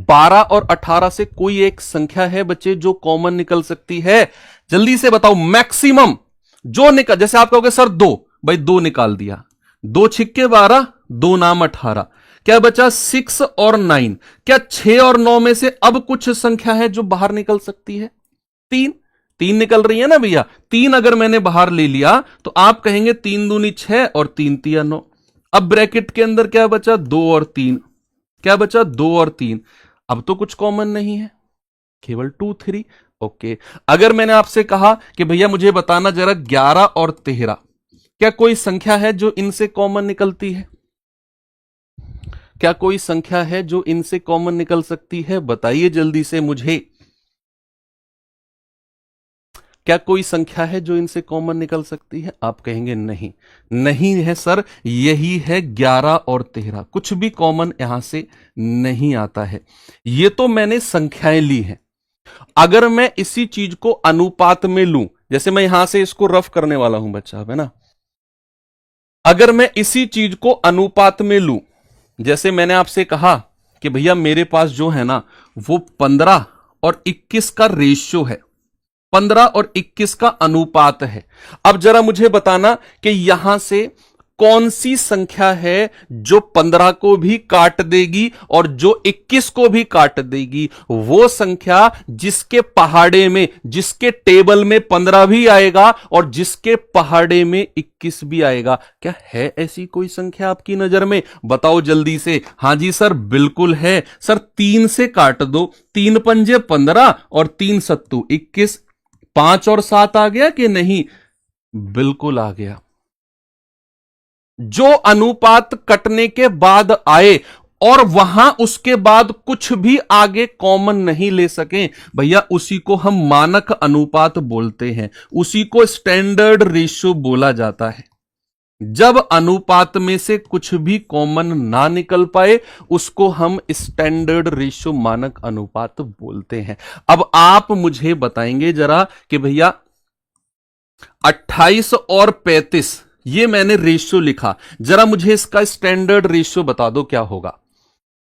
12 और 18 से कोई एक संख्या है बच्चे जो कॉमन निकल सकती है? जल्दी से बताओ। मैक्सिमम जो निकल, जैसे आप कहोगे सर 2, भाई 2 निकाल दिया, 2 छिक्के 12, 2 नाम 18। क्या बचा? 6 और 9। क्या 6 और 9 में से अब कुछ संख्या है जो बाहर निकल सकती है? 3 निकल रही है ना भैया। 3 अगर मैंने बाहर ले लिया तो आप कहेंगे 3 दूनी 6 और 3 तिया 9। अब ब्रैकेट के अंदर क्या बचा? 2 और 3। क्या बचा? 2 और 3। अब तो कुछ कॉमन नहीं है, केवल 2 3। ओके, अगर मैंने आपसे कहा कि भैया मुझे बताना जरा 11 और 13, क्या कोई संख्या है जो इनसे कॉमन निकलती है? क्या कोई संख्या है जो इनसे कॉमन निकल सकती है? बताइए जल्दी से मुझे। क्या कोई संख्या है जो इनसे कॉमन निकल सकती है? आप कहेंगे नहीं, नहीं है सर, यही है 11 और 13। कुछ भी कॉमन यहां से नहीं आता है। ये तो मैंने संख्याएं ली हैं। अगर मैं इसी चीज को अनुपात में लूं, जैसे मैं यहां से इसको रफ करने वाला हूं बच्चा, है ना? अगर मैं इसी चीज को अनुपात में लूं, जैसे मैंने आपसे कहा कि भैया मेरे पास जो है ना वो 15 और 21 का रेशियो है, 15 और 21 का अनुपात है। अब जरा मुझे बताना कि यहां से कौन सी संख्या है जो 15 को भी काट देगी और जो 21 को भी काट देगी? वो संख्या जिसके पहाड़े में, जिसके टेबल में 15 भी आएगा और जिसके पहाड़े में 21 भी आएगा। क्या है ऐसी कोई संख्या आपकी नजर में? बताओ जल्दी से। हां जी सर, बिल्कुल है सर। 3 से काट दो, 3 पंजे 15 और 3 सत्तू 21। 5 और 7 आ गया कि नहीं? बिल्कुल आ गया। जो अनुपात कटने के बाद आए और वहां उसके बाद कुछ भी आगे कॉमन नहीं ले सकें भैया, उसी को हम मानक अनुपात बोलते हैं, उसी को स्टैंडर्ड रेशियो बोला जाता है। जब अनुपात में से कुछ भी कॉमन ना निकल पाए उसको हम स्टैंडर्ड रेशियो मानक अनुपात बोलते हैं। अब आप मुझे बताएंगे जरा कि भैया 28 और 35 ये मैंने रेशियो लिखा, जरा मुझे इसका स्टैंडर्ड रेशियो बता दो क्या होगा।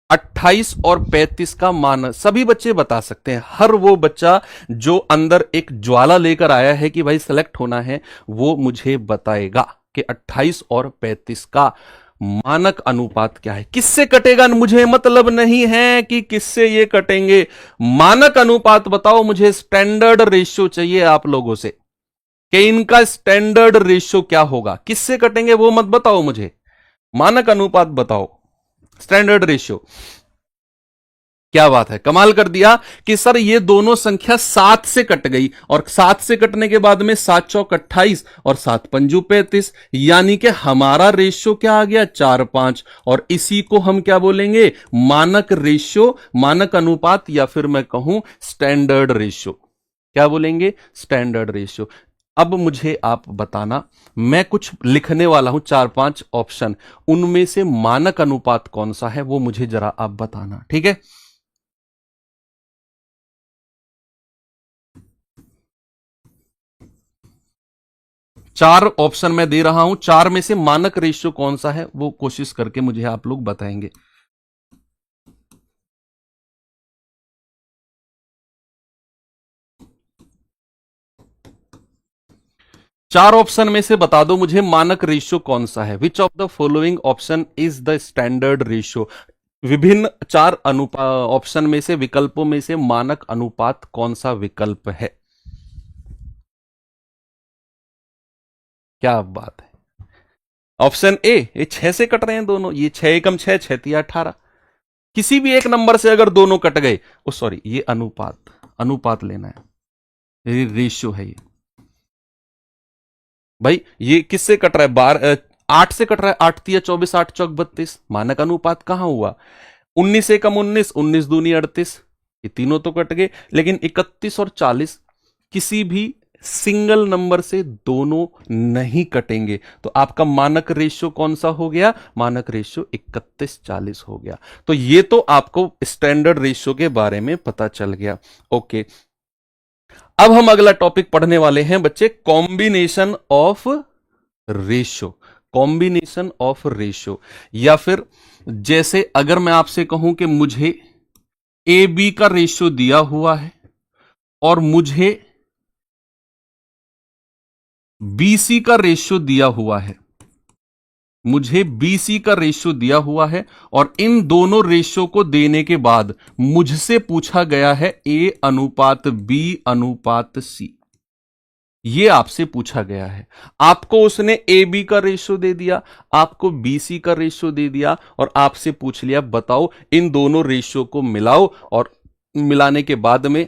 28 और 35 का मान सभी बच्चे बता सकते हैं, हर वो बच्चा जो अंदर एक ज्वाला लेकर आया है कि भाई सिलेक्ट होना है वो मुझे बताएगा कि 28 और 35 का मानक अनुपात क्या है। किससे कटेगा मुझे मतलब नहीं है कि किससे ये कटेंगे, मानक अनुपात बताओ मुझे, स्टैंडर्ड रेशियो चाहिए आप लोगों से कि इनका स्टैंडर्ड रेशियो क्या होगा। किससे कटेंगे वो मत बताओ मुझे, मानक अनुपात बताओ, स्टैंडर्ड रेशियो। क्या बात है, कमाल कर दिया कि सर ये दोनों संख्या 7 से कट गई और 7 से कटने के बाद में 7 चौक 28 और 7 पंजू 35, यानी कि हमारा रेशियो क्या आ गया 4-5, और इसी को हम क्या बोलेंगे मानक रेशियो, मानक अनुपात, या फिर मैं कहूं स्टैंडर्ड रेशियो। क्या बोलेंगे स्टैंडर्ड रेशियो। अब मुझे आप बताना, मैं कुछ लिखने वाला हूं 4-5 ऑप्शन, उनमें से मानक अनुपात कौन सा है वो मुझे जरा आप बताना, ठीक है। चार ऑप्शन मैं दे रहा हूं, चार में से मानक रेशियो कौन सा है वो कोशिश करके मुझे आप लोग बताएंगे। चार ऑप्शन में से बता दो मुझे मानक रेशियो कौन सा है। Which of the following option is the standard ratio. विभिन्न चार ऑप्शन में से, विकल्पों में से मानक अनुपात कौन सा विकल्प है। क्या बात है, ऑप्शन ए, ये 6 से कट रहे हैं दोनों, ये 6 एकम 6, 6 तिया 18, किसी भी एक नंबर से अगर दोनों कट गए, ओ सॉरी ये अनुपात, अनुपात लेना है, ये रेशियो है ये। भाई ये किससे कट रहा है, 8 से कट रहा है, 8 तिया 24, 8 चौक 32, मानक अनुपात कहां हुआ। 19 से कम 19, 19 दूनी 38, ये तीनों तो कट गए, लेकिन 31 और 40 किसी भी सिंगल नंबर से दोनों नहीं कटेंगे, तो आपका मानक रेशियो कौन सा हो गया, मानक रेशियो 31-40 हो गया। तो ये तो आपको स्टैंडर्ड रेशियो के बारे में पता चल गया। ओके, अब हम अगला टॉपिक पढ़ने वाले हैं बच्चे, combination of ratio. Combination of ratio, या फिर जैसे अगर मैं आपसे कहूं कि मुझे ए बी का रेशियो दिया हुआ है और मुझे बी सी का रेशियो दिया हुआ है, मुझे बीसी का रेशियो दिया हुआ है और इन दोनों रेशियो को देने के बाद मुझसे पूछा गया है ए अनुपात बी अनुपात सी, ये आपसे पूछा गया है। आपको उसने ए बी का रेशियो दे दिया, आपको बी सी का रेशियो दे दिया और आपसे पूछ लिया बताओ इन दोनों रेशियो को मिलाओ और मिलाने के बाद में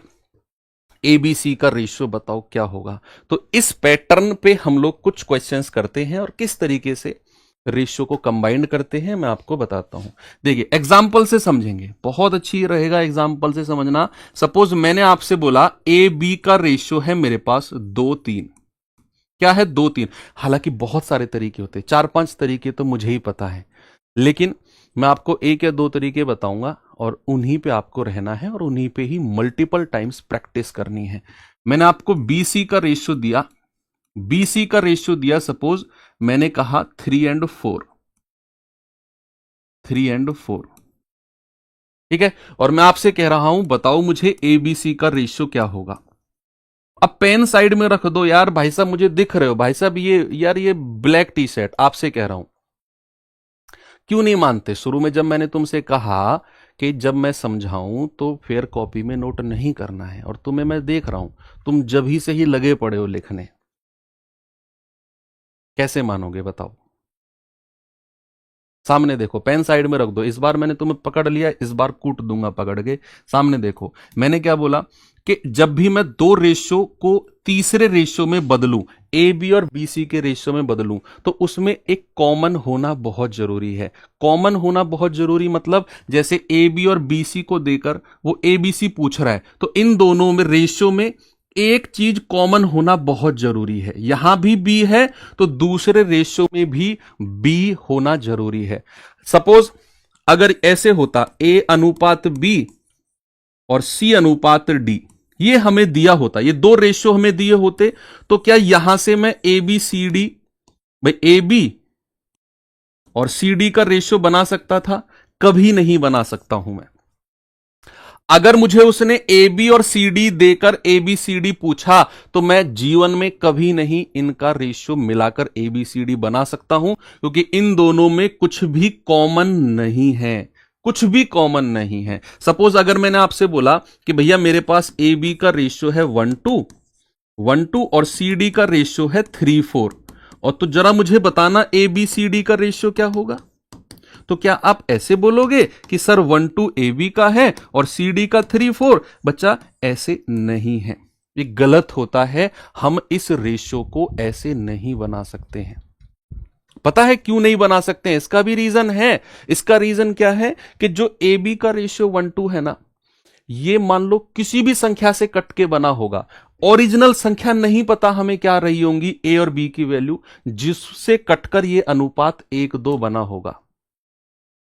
ए बी सी का रेशियो बताओ क्या होगा। तो इस पैटर्न पे हम लोग कुछ क्वेश्चंस करते हैं और किस तरीके से रेशियो को कंबाइंड करते हैं मैं आपको बताता हूं। देखिए एग्जाम्पल से समझेंगे, बहुत अच्छी रहेगा एग्जाम्पल से समझना। सपोज मैंने आपसे बोला ए बी का रेशियो है मेरे पास 2-3, क्या है 2-3, हालांकि बहुत सारे तरीके होते हैं, 4-5 तरीके तो मुझे ही पता है, लेकिन मैं आपको एक या दो तरीके बताऊंगा और उन्हीं पे आपको रहना है और उन्हीं पे ही मल्टीपल टाइम्स प्रैक्टिस करनी है। मैंने आपको बीसी का रेशियो दिया, बीसी का रेशियो दिया, सपोज मैंने कहा 3 and 4, 3 and 4, ठीक है, और मैं आपसे कह रहा हूं बताओ मुझे एबीसी का रेशियो क्या होगा। अब पेन साइड में रख दो यार, भाई साहब मुझे दिख रहे हो भाई साहब, ये यार ये ब्लैक टी शर्ट, आपसे कह रहा हूं क्यों नहीं मानते। शुरू में जब मैंने तुमसे कहा कि जब मैं समझाऊं तो फिर कॉपी में नोट नहीं करना है, और तुम्हें मैं देख रहा हूं तुम जब ही से ही लगे पड़े हो लिखने, कैसे मानोगे बताओ। सामने देखो, पेन साइड में रख दो। इस बार मैंने तुम्हें पकड़ लिया, इस बार कूट दूंगा पकड़ के। सामने देखो, मैंने क्या बोला कि जब भी मैं दो रेशियो को तीसरे रेशियो में बदलूं, ए बी और बी सी के रेशियो में बदलूं, तो उसमें एक कॉमन होना बहुत जरूरी है। कॉमन होना बहुत जरूरी मतलब जैसे ए बी और बी सी को देकर वो ए बी सी पूछ रहा है, तो इन दोनों में रेशियो में एक चीज कॉमन होना बहुत जरूरी है। यहां भी बी है तो दूसरे रेशियो में भी बी होना जरूरी है। सपोज अगर ऐसे होता ए अनुपात बी और सी अनुपात डी, ये हमें दिया होता, ये दो रेशियो हमें दिए होते, तो क्या यहां से मैं ए बी सी डी, भाई ए बी और सी डी का रेशियो बना सकता था? कभी नहीं बना सकता हूं मैं। अगर मुझे उसने ए बी और सी डी देकर ए बी सी डी पूछा तो मैं जीवन में कभी नहीं इनका रेशियो मिलाकर ए बी सी डी बना सकता हूं, क्योंकि इन दोनों में कुछ भी कॉमन नहीं है, कुछ भी कॉमन नहीं है। सपोज अगर मैंने आपसे बोला कि भैया मेरे पास ए बी का रेशियो है 1:1 और सी डी का रेशियो है 3:4, और तो जरा मुझे बताना ए बी सी डी का रेशियो क्या होगा, तो क्या आप ऐसे बोलोगे कि सर 1:2 ए बी का है और सी डी का 3:4? बच्चा ऐसे नहीं है, ये गलत होता है। हम इस रेशियो को ऐसे नहीं बना सकते हैं। पता है क्यों नहीं बना सकते हैं? इसका भी रीजन है। इसका रीजन क्या है कि जो ए बी का रेशियो 1:2 है ना, ये मान लो किसी भी संख्या से कट के बना होगा, ओरिजिनल संख्या नहीं पता हमें क्या रही होंगी ए और बी की वैल्यू, जिससे कटकर ये अनुपात 1:2 बना होगा।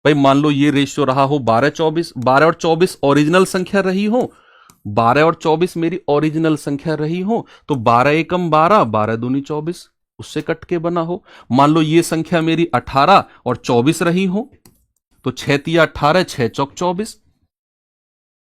भाई मान लो ये रेशियो रहा हो 12:24, 12 और 24 ओरिजिनल संख्या रही हो, 12 और 24 मेरी ओरिजिनल संख्या रही हो, तो 12 एकम 12, 12 दूनी 24, उससे कट के बना हो। मान लो ये संख्या मेरी 18 और 24 रही हो, तो 6 तिया 18, 6 चौक 24,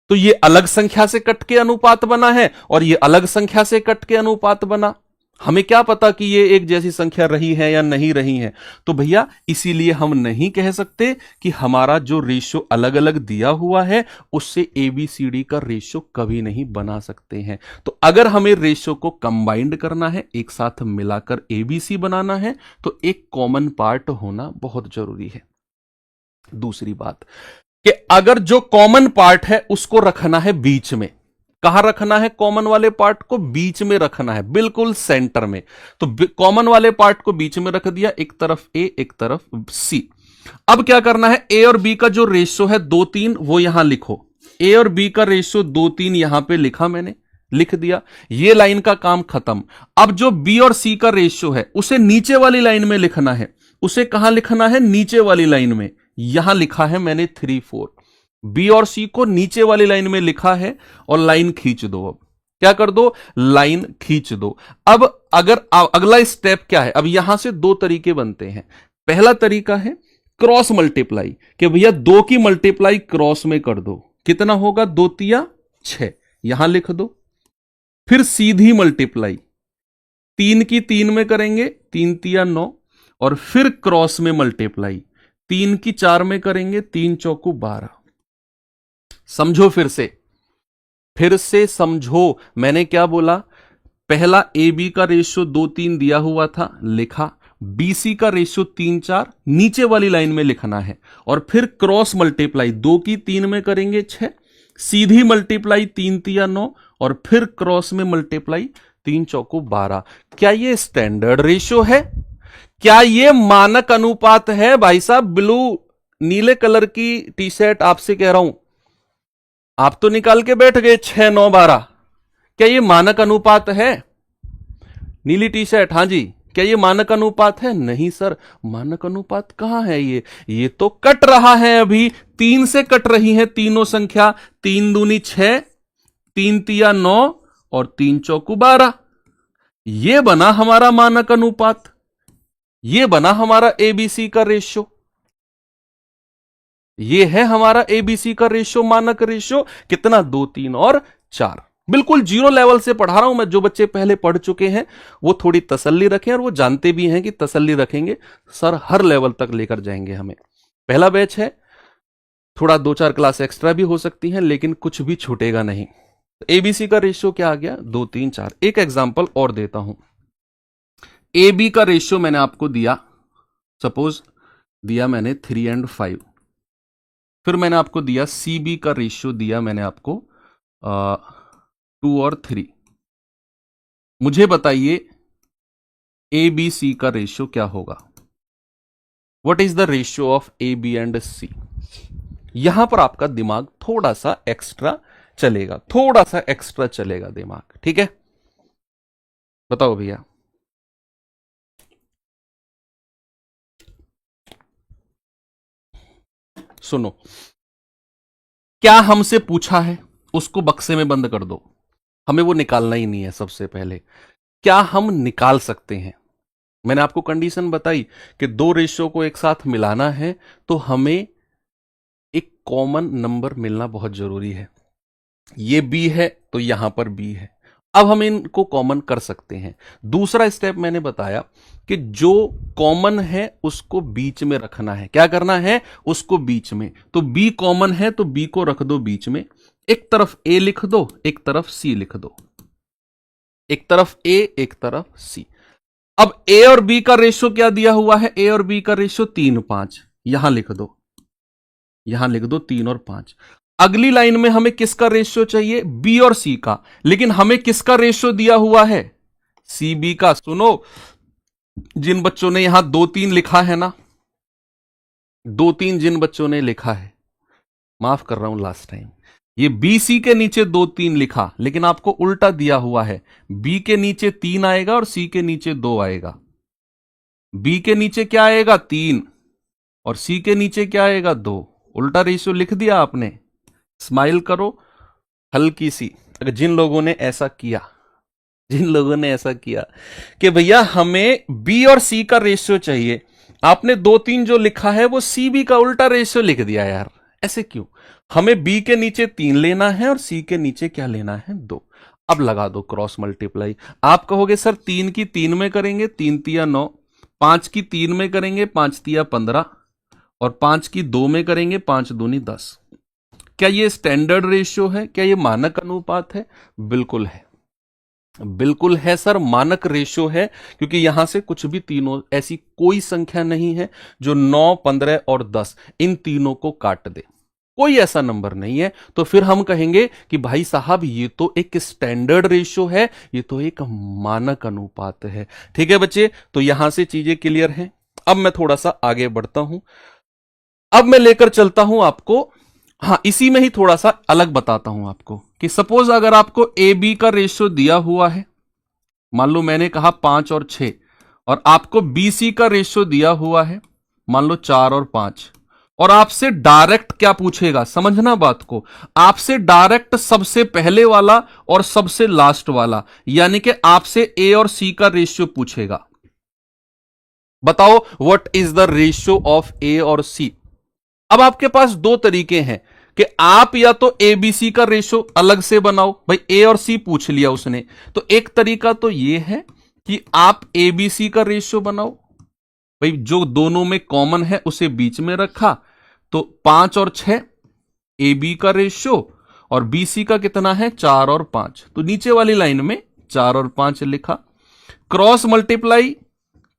तो ये अलग संख्या से कट के अनुपात बना है और ये अलग संख्या से कट के अनुपात बना। हमें क्या पता कि ये एक जैसी संख्या रही है या नहीं रही है? तो भैया इसीलिए हम नहीं कह सकते कि हमारा जो रेशियो अलग अलग दिया हुआ है उससे एबीसीडी का रेशियो कभी नहीं बना सकते हैं। तो अगर हमें रेशियो को कंबाइंड करना है, एक साथ मिलाकर एबीसी बनाना है, तो एक कॉमन पार्ट होना बहुत जरूरी है। दूसरी बात कि अगर जो कॉमन पार्ट है उसको रखना है बीच में, कहां रखना है? कॉमन वाले पार्ट को बीच में रखना है, बिल्कुल सेंटर में। तो कॉमन वाले पार्ट को बीच में रख दिया, एक तरफ ए एक तरफ सी। अब क्या करना है? ए और बी का जो रेशियो है 2:3 वो यहां लिखो। ए और बी का रेशियो 2:3 यहां पे लिखा, मैंने लिख दिया, ये लाइन का काम खत्म। अब जो बी और सी का रेशियो है उसे नीचे वाली लाइन में लिखना है। उसे कहां लिखना है? नीचे वाली लाइन में। यहां लिखा है मैंने 3:4। बी और सी को नीचे वाली लाइन में लिखा है और लाइन खींच दो। अब क्या कर दो? लाइन खींच दो। अब अगर अगला स्टेप क्या है? अब यहां से दो तरीके बनते हैं। पहला तरीका है क्रॉस मल्टीप्लाई, कि भैया 2 की मल्टीप्लाई क्रॉस में कर दो। कितना होगा? 2 तिया 6, यहां लिख दो। फिर सीधी मल्टीप्लाई 3 की 3 में करेंगे, 3 तिया 9, और फिर क्रॉस में मल्टीप्लाई 3 की 4 में करेंगे, 3 चौकू 12। समझो, फिर से समझो। मैंने क्या बोला? पहला ए बी का रेशियो 2:3 दिया हुआ था, लिखा। बी सी का रेशियो 3:4 नीचे वाली लाइन में लिखना है, और फिर क्रॉस मल्टीप्लाई 2 की 3 में करेंगे 6, सीधी मल्टीप्लाई 3 तिया 9, और फिर क्रॉस में मल्टीप्लाई 3 चौकू 12। क्या ये स्टैंडर्ड रेशियो है? क्या ये मानक अनुपात है? भाई साहब ब्लू नीले कलर की टी शर्ट आपसे कह रहा हूं, आप तो निकाल के बैठ गए 6, 9, 12। क्या ये मानक अनुपात है? नीली टी शर्ट, हां जी, क्या ये मानक अनुपात है? नहीं सर, मानक अनुपात कहां है? ये तो कट रहा है, अभी 3 से कट रही है तीनों संख्या। 3 दूनी 6, 3 तिया 9, और 3 चौकू 12। ये बना हमारा मानक अनुपात, ये बना हमारा एबीसी का रेशियो। ये है हमारा एबीसी का रेशियो, मानक रेशियो। कितना? 2, 3 और 4। बिल्कुल जीरो लेवल से पढ़ा रहा हूं मैं। जो बच्चे पहले पढ़ चुके हैं वो थोड़ी तसल्ली रखें, और वो जानते भी हैं कि तसल्ली रखेंगे सर हर लेवल तक लेकर जाएंगे हमें। पहला बैच है, थोड़ा 2-4 क्लास एक्स्ट्रा भी हो सकती हैं, लेकिन कुछ भी छूटेगा नहीं। तो एबीसी का रेशियो क्या आ गया? 2, 3, 4। एक एग्जाम्पल और देता हूं। ए बी का रेशियो मैंने आपको दिया, सपोज दिया मैंने 3:5। फिर मैंने आपको दिया सी बी का रेशियो दिया मैंने आपको 2 और 3। मुझे बताइए ए बी सी का रेशियो क्या होगा? What is the ratio of A B and C? यहां पर आपका दिमाग थोड़ा सा एक्स्ट्रा चलेगा, थोड़ा सा एक्स्ट्रा चलेगा दिमाग, ठीक है? बताओ भैया। सुनो, क्या हमसे पूछा है उसको बक्से में बंद कर दो, हमें वो निकालना ही नहीं है। सबसे पहले क्या हम निकाल सकते हैं? मैंने आपको कंडीशन बताई कि दो रेशियो को एक साथ मिलाना है तो हमें एक कॉमन नंबर मिलना बहुत जरूरी है। ये बी है तो यहां पर बी है, अब हम इनको कॉमन कर सकते हैं। दूसरा स्टेप मैंने बताया कि जो कॉमन है उसको बीच में रखना है। क्या करना है? उसको बीच में। तो बी कॉमन है तो बी को रख दो बीच में, एक तरफ ए लिख दो, एक तरफ सी लिख दो, एक तरफ ए एक तरफ सी। अब ए और बी का रेशियो क्या दिया हुआ है? ए और बी का रेशियो 3:5, यहां लिख दो, यहां लिख दो 3 और 5। अगली लाइन में हमें किसका रेशियो चाहिए? बी और सी का, लेकिन हमें किसका रेशियो दिया हुआ है? सी बी का। सुनो, जिन बच्चों ने यहां 2-3 लिखा है ना, 2-3 जिन बच्चों ने लिखा है, माफ कर रहा हूं लास्ट टाइम, ये बी सी के नीचे 2-3 लिखा, लेकिन आपको उल्टा दिया हुआ है। बी के नीचे 3 आएगा और सी के नीचे 2 आएगा। बी के नीचे क्या आएगा? 3, और सी के नीचे क्या आएगा? 2। उल्टा रेशियो लिख दिया आपने। स्माइल करो हल्की सी। अगर जिन लोगों ने ऐसा किया, जिन लोगों ने ऐसा किया कि भैया हमें बी और सी का रेशियो चाहिए, आपने 2-3 जो लिखा है वो सी बी का उल्टा रेशियो लिख दिया यार। ऐसे क्यों? हमें बी के नीचे 3 लेना है और सी के नीचे क्या लेना है? 2। अब लगा दो क्रॉस मल्टीप्लाई। आप कहोगे सर 3 की 3 में करेंगे, 3 तिया 9, 5 की 3 में करेंगे, 5 तिया 15, और 5 की 2 में करेंगे, 5 दूनी 10। क्या ये स्टैंडर्ड रेशियो है? क्या ये मानक अनुपात है? बिल्कुल है, बिल्कुल है सर, मानक रेशियो है। क्योंकि यहां से कुछ भी तीनों, ऐसी कोई संख्या नहीं है जो 9, 15 और 10 इन तीनों को काट दे, कोई ऐसा नंबर नहीं है। तो फिर हम कहेंगे कि भाई साहब ये तो एक स्टैंडर्ड रेशियो है, ये तो एक मानक अनुपात है। ठीक है बच्चे, तो यहां से चीजें क्लियर हैं। अब मैं थोड़ा सा आगे बढ़ता हूं, अब मैं लेकर चलता हूं आपको, हाँ इसी में ही थोड़ा सा अलग बताता हूं आपको कि सपोज अगर आपको ए बी का रेशियो दिया हुआ है, मान लो मैंने कहा 5 और 6, और आपको बी सी का रेशियो दिया हुआ है, मान लो 4 और 5, और आपसे डायरेक्ट क्या पूछेगा? समझना बात को, आपसे डायरेक्ट सबसे पहले वाला और सबसे लास्ट वाला, यानी कि आपसे ए और सी का रेशियो पूछेगा। बताओ what is the ratio of A और सी। अब आपके पास दो तरीके हैं कि आप या तो ए बी सी का रेशो अलग से बनाओ, भाई ए और सी पूछ लिया उसने, तो एक तरीका तो यह है कि आप ए बी सी का रेशियो बनाओ, भाई जो दोनों में कॉमन है उसे बीच में रखा, तो 5 और 6 ए बी का रेशियो, और बी सी का कितना है? 4 और 5, तो नीचे वाली लाइन में 4 और 5 लिखा। क्रॉस मल्टीप्लाई,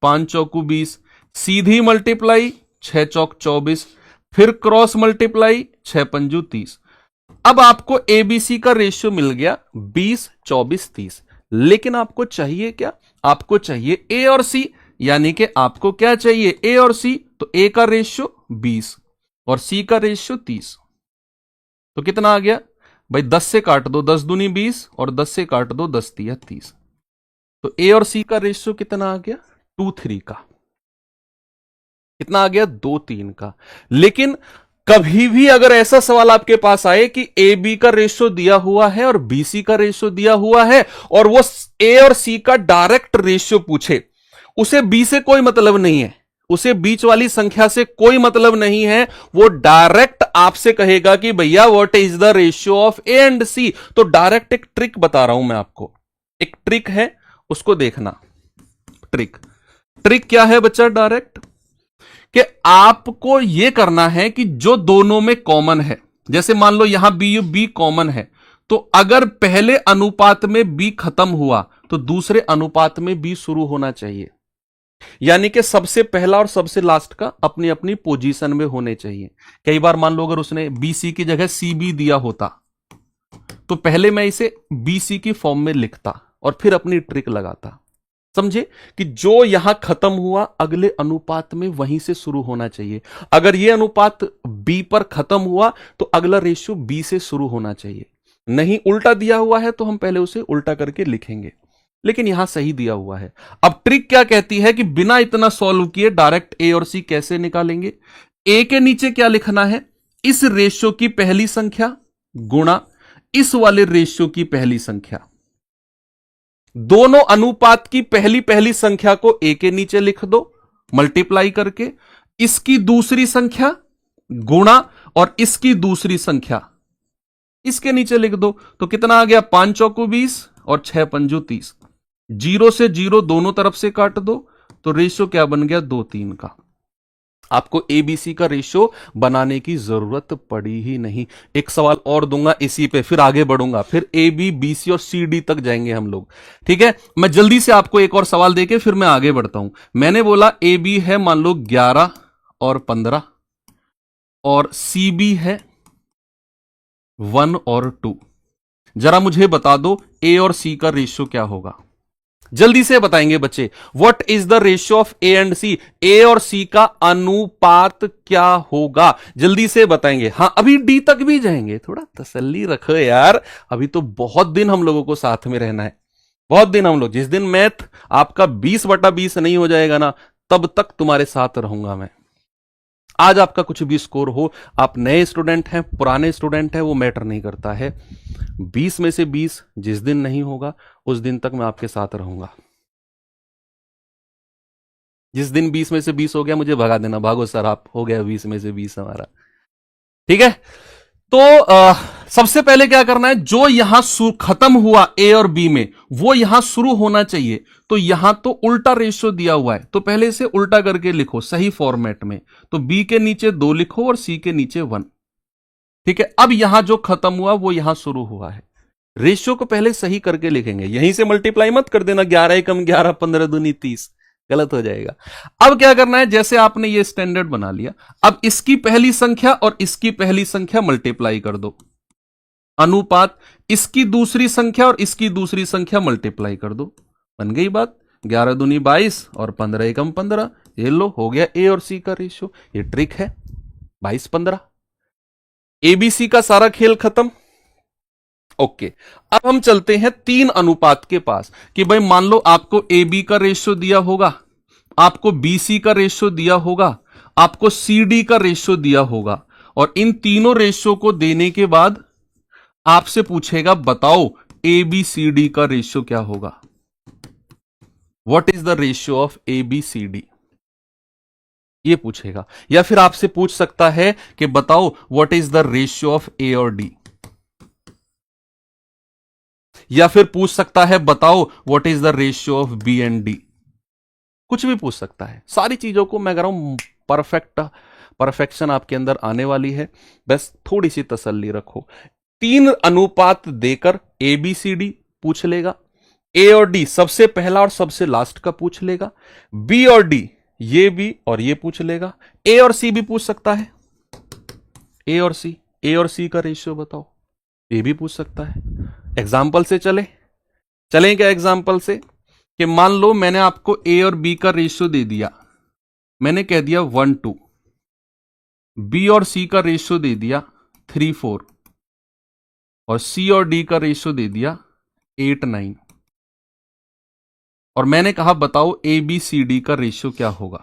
5 चौकू 20, सीधी मल्टीप्लाई 6 चौक 24, फिर क्रॉस मल्टीप्लाई 6 पंजू 30। अब आपको एबीसी का रेशियो मिल गया 20, 24, 30। लेकिन आपको चाहिए क्या? आपको चाहिए ए और सी, यानी कि आपको क्या चाहिए? ए और सी। तो ए का रेशियो 20 और सी का रेशियो 30, तो कितना आ गया भाई? 10 से काट दो, 10 दूनी 20, और 10 से काट दो, 10 तिया 30। तो ए और सी का रेशियो कितना आ गया? 2:3 का। कितना आ गया? 2:3 का। लेकिन कभी भी अगर ऐसा सवाल आपके पास आए कि ए बी का रेशियो दिया हुआ है और बी सी का रेशियो दिया हुआ है, और वो ए और सी का डायरेक्ट रेशियो पूछे, उसे बी से कोई मतलब नहीं है, उसे बीच वाली संख्या से कोई मतलब नहीं है, वो डायरेक्ट आपसे कहेगा कि भैया what is the ratio of A and C. तो डायरेक्ट एक ट्रिक बता रहा हूं मैं आपको, एक ट्रिक है, उसको देखना। ट्रिक, ट्रिक क्या है बच्चा? डायरेक्ट कि आपको यह करना है कि जो दोनों में कॉमन है, जैसे मान लो यहां बी कॉमन है, तो अगर पहले अनुपात में बी खत्म हुआ तो दूसरे अनुपात में बी शुरू होना चाहिए। यानी कि सबसे पहला और सबसे लास्ट का अपनी अपनी पोजीशन में होने चाहिए। कई बार मान लो अगर उसने बीसी की जगह सीबी दिया होता तो पहले मैं इसे बीसी की फॉर्म में लिखता और फिर अपनी ट्रिक लगाता। समझे कि जो यहां खत्म हुआ अगले अनुपात में वहीं से शुरू होना चाहिए। अगर यह अनुपात बी पर खत्म हुआ तो अगला रेशियो बी से शुरू होना चाहिए। नहीं उल्टा दिया हुआ है तो हम पहले उसे उल्टा करके लिखेंगे, लेकिन यहां सही दिया हुआ है। अब ट्रिक क्या कहती है कि बिना इतना सॉल्व किए डायरेक्ट ए और सी कैसे निकालेंगे। ए के नीचे क्या लिखना है, इस रेशियो की पहली संख्या गुणा इस वाले रेशियो की पहली संख्या। दोनों अनुपात की पहली पहली संख्या को ए के नीचे लिख दो मल्टीप्लाई करके, इसकी दूसरी संख्या गुणा और इसकी दूसरी संख्या इसके नीचे लिख दो। तो कितना आ गया, 5 चौको 20 और 6 पंजो 30। जीरो से जीरो दोनों तरफ से काट दो तो रेशियो क्या बन गया, 2-3 का। आपको एबीसी का रेशियो बनाने की जरूरत पड़ी ही नहीं। एक सवाल और दूंगा इसी पे, फिर आगे बढ़ूंगा, फिर ए बी बी सी और सी डी तक जाएंगे हम लोग। ठीक है, मैं जल्दी से आपको एक और सवाल देके फिर मैं आगे बढ़ता हूं। मैंने बोला ए बी है मान लो 11 और 15 और सी बी है 1 और 2। जरा मुझे बता दो ए और सी का रेशियो क्या होगा। जल्दी से बताएंगे बच्चे, what is the ratio of A and C. A और सी का अनुपात क्या होगा, जल्दी से बताएंगे। हां अभी डी तक भी जाएंगे, थोड़ा तसल्ली रखो यार, अभी तो बहुत दिन हम लोगों को साथ में रहना है, बहुत दिन हम लोग। जिस दिन मैथ आपका 20/20 नहीं हो जाएगा ना, तब तक तुम्हारे साथ रहूंगा मैं। आज आपका कुछ भी स्कोर हो, आप नए स्टूडेंट हैं पुराने स्टूडेंट हैं, वो मैटर नहीं करता है। 20 में से 20 जिस दिन नहीं होगा उस दिन तक मैं आपके साथ रहूंगा। जिस दिन 20 में से 20 हो गया मुझे भगा देना, भागो सर आप, हो गया 20 में से 20 हमारा। ठीक है, तो सबसे पहले क्या करना है, जो यहां खत्म हुआ ए और बी में वो यहां शुरू होना चाहिए। तो यहां तो उल्टा रेशियो दिया हुआ है तो पहले इसे उल्टा करके लिखो सही फॉर्मेट में। तो बी के नीचे 2 लिखो और सी के नीचे 1। ठीक है, अब यहां जो खत्म हुआ वो यहां शुरू हुआ है। रेशियो को पहले सही करके लिखेंगे, यहीं से मल्टीप्लाई मत कर देना 11 एकम 11 15 दूनी 30, गलत हो जाएगा। अब क्या करना है, जैसे आपने ये स्टैंडर्ड बना लिया, अब इसकी पहली संख्या और इसकी पहली संख्या मल्टीप्लाई कर दो। अनुपात इसकी दूसरी संख्या और इसकी दूसरी संख्या मल्टीप्लाई कर दो, बन गई बात। 11 दूनी 22 और 15 एकम 15। ये लो हो गया ए और सी का रेशियो। ये ट्रिक है, 22-15। एबीसी का सारा खेल खत्म। ओके, अब हम चलते हैं 3 अनुपात के पास कि भाई मान लो आपको ए बी का रेशियो दिया होगा, आपको बी सी का रेशियो दिया होगा, आपको सी डी का रेशियो दिया होगा, और इन तीनों रेशियो को देने के बाद आपसे पूछेगा बताओ ए बी सी डी का रेशियो क्या होगा। What is the ratio of A B C D, ये पूछेगा। या फिर आपसे पूछ सकता है कि बताओ what is the ratio of A और डी, या फिर पूछ सकता है बताओ what is the ratio of B and D. कुछ भी पूछ सकता है। सारी चीजों को मैं कह रहा हूं परफेक्शन आपके अंदर आने वाली है, बस थोड़ी सी तसल्ली रखो। 3 अनुपात देकर ए बी सी डी पूछ लेगा, ए और डी सबसे पहला और सबसे लास्ट का पूछ लेगा, बी और डी ये भी और ये पूछ लेगा, ए और सी भी पूछ सकता है। ए और सी का रेशियो बताओ, ये भी पूछ सकता है। एग्जाम्पल से चलें क्या एग्जाम्पल से, कि मान लो मैंने आपको ए और बी का रेशियो दे दिया, मैंने कह दिया 1-2, बी और सी का रेशियो दे दिया 3-4, और सी और डी का रेशियो दे दिया 8-9, और मैंने कहा बताओ ए बी सी डी का रेशियो क्या होगा।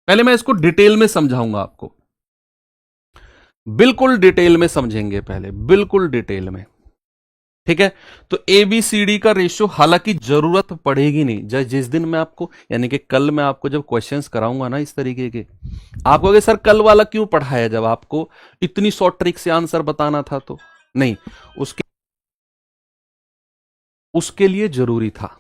पहले मैं इसको डिटेल में समझाऊंगा आपको, बिल्कुल डिटेल में समझेंगे पहले, बिल्कुल डिटेल में। ठीक है, तो ए बी सी डी का रेशियो हालांकि जरूरत पड़ेगी नहीं। जिस दिन मैं आपको यानी कि कल मैं आपको जब क्वेश्चंस कराऊंगा ना इस तरीके के, आपको कहोगे सर कल वाला क्यों पढ़ाया जब आपको इतनी शॉर्ट ट्रिक से आंसर बताना था। तो नहीं, उसके लिए जरूरी था,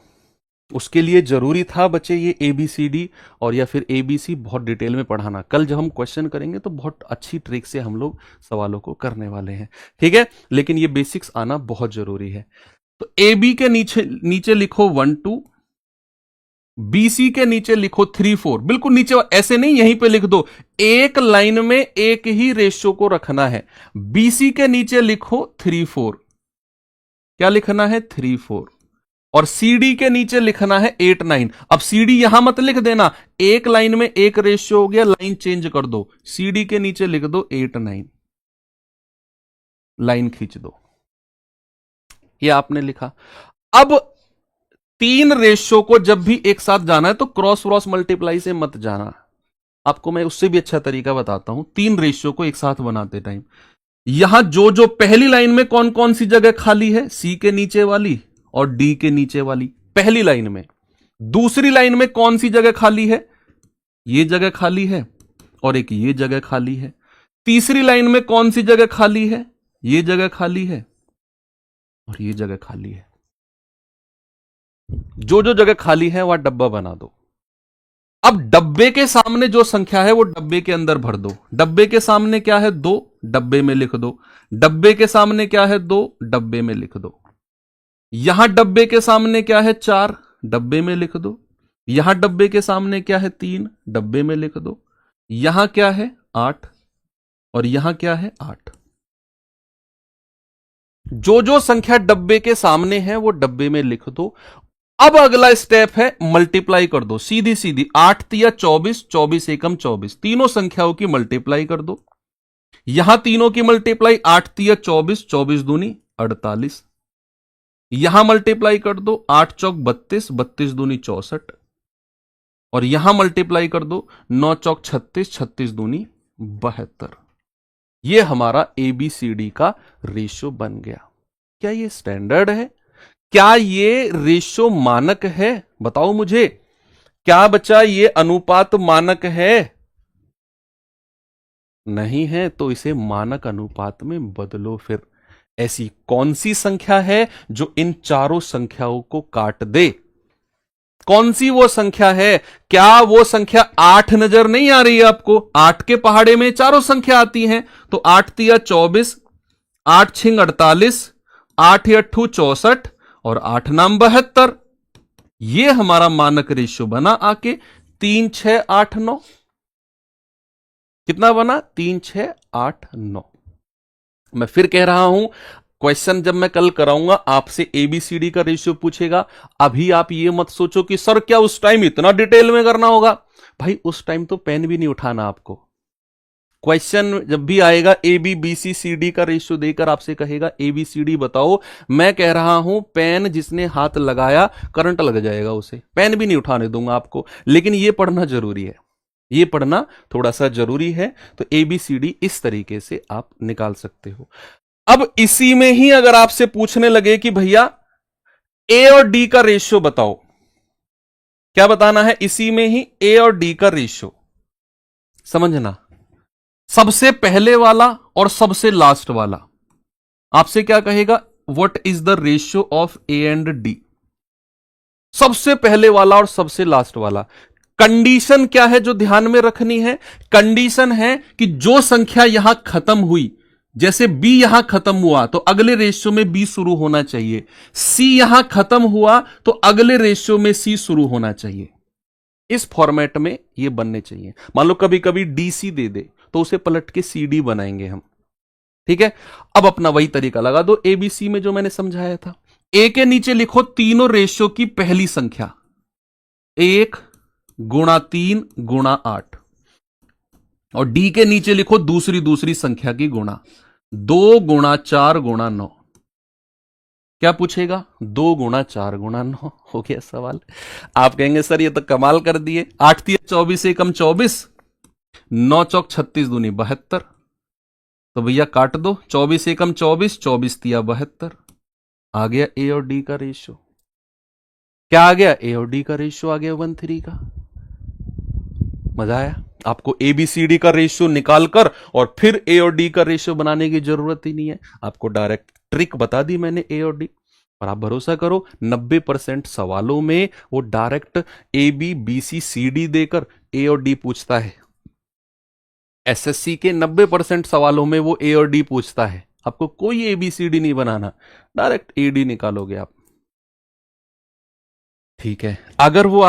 उसके लिए जरूरी था बच्चे ये ए बी सी डी और या फिर ए बी सी बहुत डिटेल में पढ़ाना। कल जब हम क्वेश्चन करेंगे तो बहुत अच्छी ट्रिक से हम लोग सवालों को करने वाले हैं। ठीक है, लेकिन ये बेसिक्स आना बहुत जरूरी है। तो ए बी के नीचे लिखो 1-2, बीसी के नीचे लिखो 3:4, बिल्कुल नीचे, ऐसे नहीं यहीं पे लिख दो, एक लाइन में एक ही रेशियो को रखना है। बीसी के नीचे लिखो 3:4, क्या लिखना है 3:4, और सीडी के नीचे लिखना है 8:9। अब सीडी यहां मत लिख देना, एक लाइन में एक रेशियो हो गया, लाइन चेंज कर दो, सीडी के नीचे लिख दो 8:9, लाइन खींच दो, ये आपने लिखा। अब तीन रेशियो को जब भी एक साथ जाना है तो क्रॉस क्रॉस मल्टीप्लाई से मत जाना, आपको मैं उससे भी अच्छा तरीका बताता हूं। तीन रेशियो को एक साथ बनाते टाइम यहां जो जो पहली लाइन में कौन कौन सी जगह खाली है, सी के नीचे वाली और डी के नीचे वाली, पहली लाइन में। दूसरी लाइन में कौन सी जगह खाली है, ये जगह खाली है और एक ये जगह खाली है। तीसरी लाइन में कौन सी जगह खाली है, ये जगह खाली है और ये जगह खाली है। जो जो जगह खाली है वह डब्बा बना दो। अब डब्बे के सामने जो संख्या है वो डब्बे के अंदर भर दो। डब्बे के सामने क्या है 2, डब्बे में लिख दो। डब्बे के सामने क्या है 2, डब्बे में लिख दो। यहां डब्बे के सामने क्या है 4, डब्बे में लिख दो। यहां डब्बे के सामने क्या है 3, डब्बे में लिख दो। यहां क्या है 8 और यहां क्या है 8। जो जो संख्या डब्बे के सामने है वो डब्बे में लिख दो। अब अगला स्टेप है मल्टीप्लाई कर दो, सीधी सीधी 8 तिया 24, 24 एकम 24, तीनों संख्याओं की मल्टीप्लाई कर दो। यहां तीनों की मल्टीप्लाई 8 तिया 24, 24 दूनी 48। यहां मल्टीप्लाई कर दो 8 चौक 32, 32 दूनी 64। और यहां मल्टीप्लाई कर दो 9 चौक 36, 36 दूनी 72। यह हमारा ABCD का रेशियो बन गया। क्या ये स्टैंडर्ड है? क्या ये रेशियो मानक है? बताओ मुझे, क्या बच्चा ये अनुपात मानक है? नहीं है तो इसे मानक अनुपात में बदलो। फिर ऐसी कौन सी संख्या है जो इन चारों संख्याओं को काट दे? कौन सी वो संख्या है? क्या वो संख्या 8 नजर नहीं आ रही है आपको? 8 के पहाड़े में चारों संख्या आती हैं, तो 8 तिया 24, 8 छिंग 48, 8 अट्ठू 64 और 8 नाम 72। ये हमारा मानक रेशियो बना आके 3 6 8 9। कितना बना? 3 6 8 9। मैं फिर कह रहा हूं, क्वेश्चन जब मैं कल कराऊंगा आपसे ABCD का रेशियो पूछेगा, अभी आप ये मत सोचो कि सर क्या उस टाइम इतना डिटेल में करना होगा। भाई उस टाइम तो पेन भी नहीं उठाना आपको। क्वेश्चन जब भी आएगा ABCD का रेशियो देकर आपसे कहेगा ABCD बताओ, मैं कह रहा हूं पेन जिसने हाथ लगाया करंट लग जाएगा उसे, पेन भी नहीं उठाने दूंगा आपको। लेकिन यह पढ़ना जरूरी है, यह पढ़ना थोड़ा सा जरूरी है। तो ABCD इस तरीके से आप निकाल सकते हो। अब इसी में ही अगर आपसे पूछने लगे कि भैया A और D का रेशियो बताओ, क्या बताना है? इसी में ही A और D का रेशियो समझना, सबसे पहले वाला और सबसे लास्ट वाला आपसे क्या कहेगा, what is the ratio of A and D? सबसे पहले वाला और सबसे लास्ट वाला। कंडीशन क्या है जो ध्यान में रखनी है? कंडीशन है कि जो संख्या यहां खत्म हुई, जैसे B यहां खत्म हुआ तो अगले रेशियो में B शुरू होना चाहिए, C यहां खत्म हुआ तो अगले रेशियो में C शुरू होना चाहिए। इस फॉर्मेट में ये बनने चाहिए। मान लो कभी कभी DC दे दे तो उसे पलट के CD बनाएंगे हम, ठीक है। अब अपना वही तरीका लगा दो ABC में जो मैंने समझाया था। A के नीचे लिखो तीनों रेशियो की पहली संख्या, 1 गुणा 3 गुणा 8, और D के नीचे लिखो दूसरी संख्या की गुणा, 2 गुणा 4 गुणा 9। क्या पूछेगा? 2 गुणा 4 गुणा 9। हो गया सवाल। आप कहेंगे सर ये तो कमाल कर दिए, 8 तिया 24 एकम 24, 9 चौक 36 दूनी 72। तो भैया काट दो, 24 एकम 24, 24 तिया 72। आ गया A और D का रेशियो। क्या आ गया? A और D का रेशियो आ गया 1:3 का। मजा आया? आपको ABCD का रेशियो निकालकर और फिर A और D का रेशियो बनाने की जरूरत ही नहीं है, आपको डायरेक्ट ट्रिक बता दी मैंने A और D। और आप भरोसा करो 90% सवालों में वो डायरेक्ट ABCD देकर A और D पूछता है। SSC के 90% सवालों में वो A और D पूछता है। आपको कोई ABCD नहीं बनाना, डायरेक्ट AD निकालोगे आप। ठीक है, अगर वो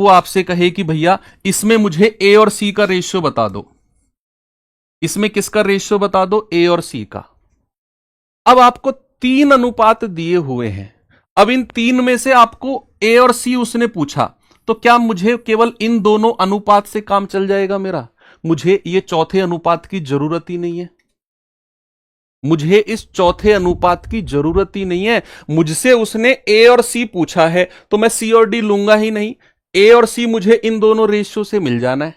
आपसे कहे कि भैया इसमें मुझे ए और सी का रेशियो बता दो, इसमें किसका रेशियो बता दो, ए और सी का। अब आपको तीन अनुपात दिए हुए हैं, अब इन तीन में से आपको ए और सी उसने पूछा, तो क्या मुझे केवल इन दोनों अनुपात से काम चल जाएगा मेरा? मुझे ये चौथे अनुपात की जरूरत ही नहीं है, मुझे इस चौथे अनुपात की जरूरत ही नहीं है। मुझसे उसने ए और सी पूछा है तो मैं सी और डी लूंगा ही नहीं, ए और सी मुझे इन दोनों रेशियो से मिल जाना है,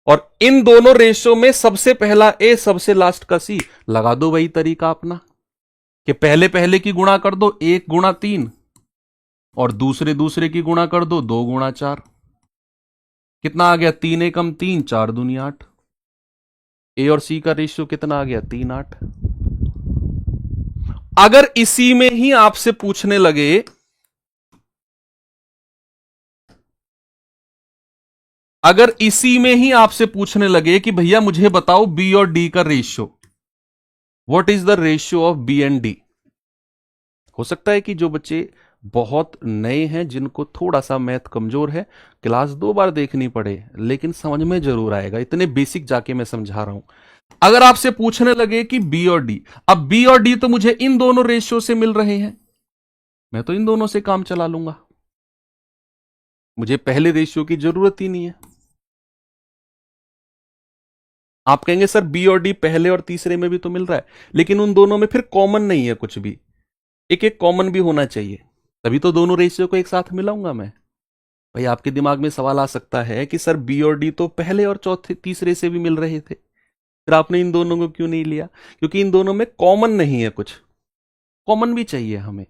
और इन दोनों रेशियो में सबसे पहला ए सबसे लास्ट का सी। लगा दो वही तरीका अपना कि पहले पहले की गुणा कर दो 1 गुणा 3, और दूसरे दूसरे की गुणा कर दो 2 गुणा 4। कितना आ गया? 3 एकम 3, 4 दूनी 8। ए और सी का रेशियो कितना आ गया? 3 8। अगर इसी में ही आपसे पूछने लगे, अगर इसी में ही आपसे पूछने लगे कि भैया मुझे बताओ बी और डी का ratio, what is the ratio of B and D. हो सकता है कि जो बच्चे बहुत नए हैं, जिनको थोड़ा सा मैथ कमजोर है, क्लास 2 बार देखनी पड़े, लेकिन समझ में जरूर आएगा, इतने बेसिक जाके मैं समझा रहा हूं। अगर आपसे पूछने लगे कि बी और डी, अब बी और डी तो मुझे इन दोनों रेशियो से मिल रहे हैं, मैं तो इन दोनों से काम चला लूंगा, मुझे पहले रेशियो की जरूरत ही नहीं है। आप कहेंगे सर बी और डी पहले और तीसरे में भी तो मिल रहा है, लेकिन उन दोनों में फिर कॉमन नहीं है कुछ भी, एक एक कॉमन भी होना चाहिए, तभी तो दोनों रेशियो को एक साथ मिलाऊंगा मैं। भाई आपके दिमाग में सवाल आ सकता है कि सर बी और डी तो पहले और चौथे तीसरे से भी मिल रहे थे, फिर आपने इन दोनों को क्यों नहीं लिया? क्योंकि इन दोनों में कॉमन नहीं है कुछ, कॉमन भी चाहिए हमें।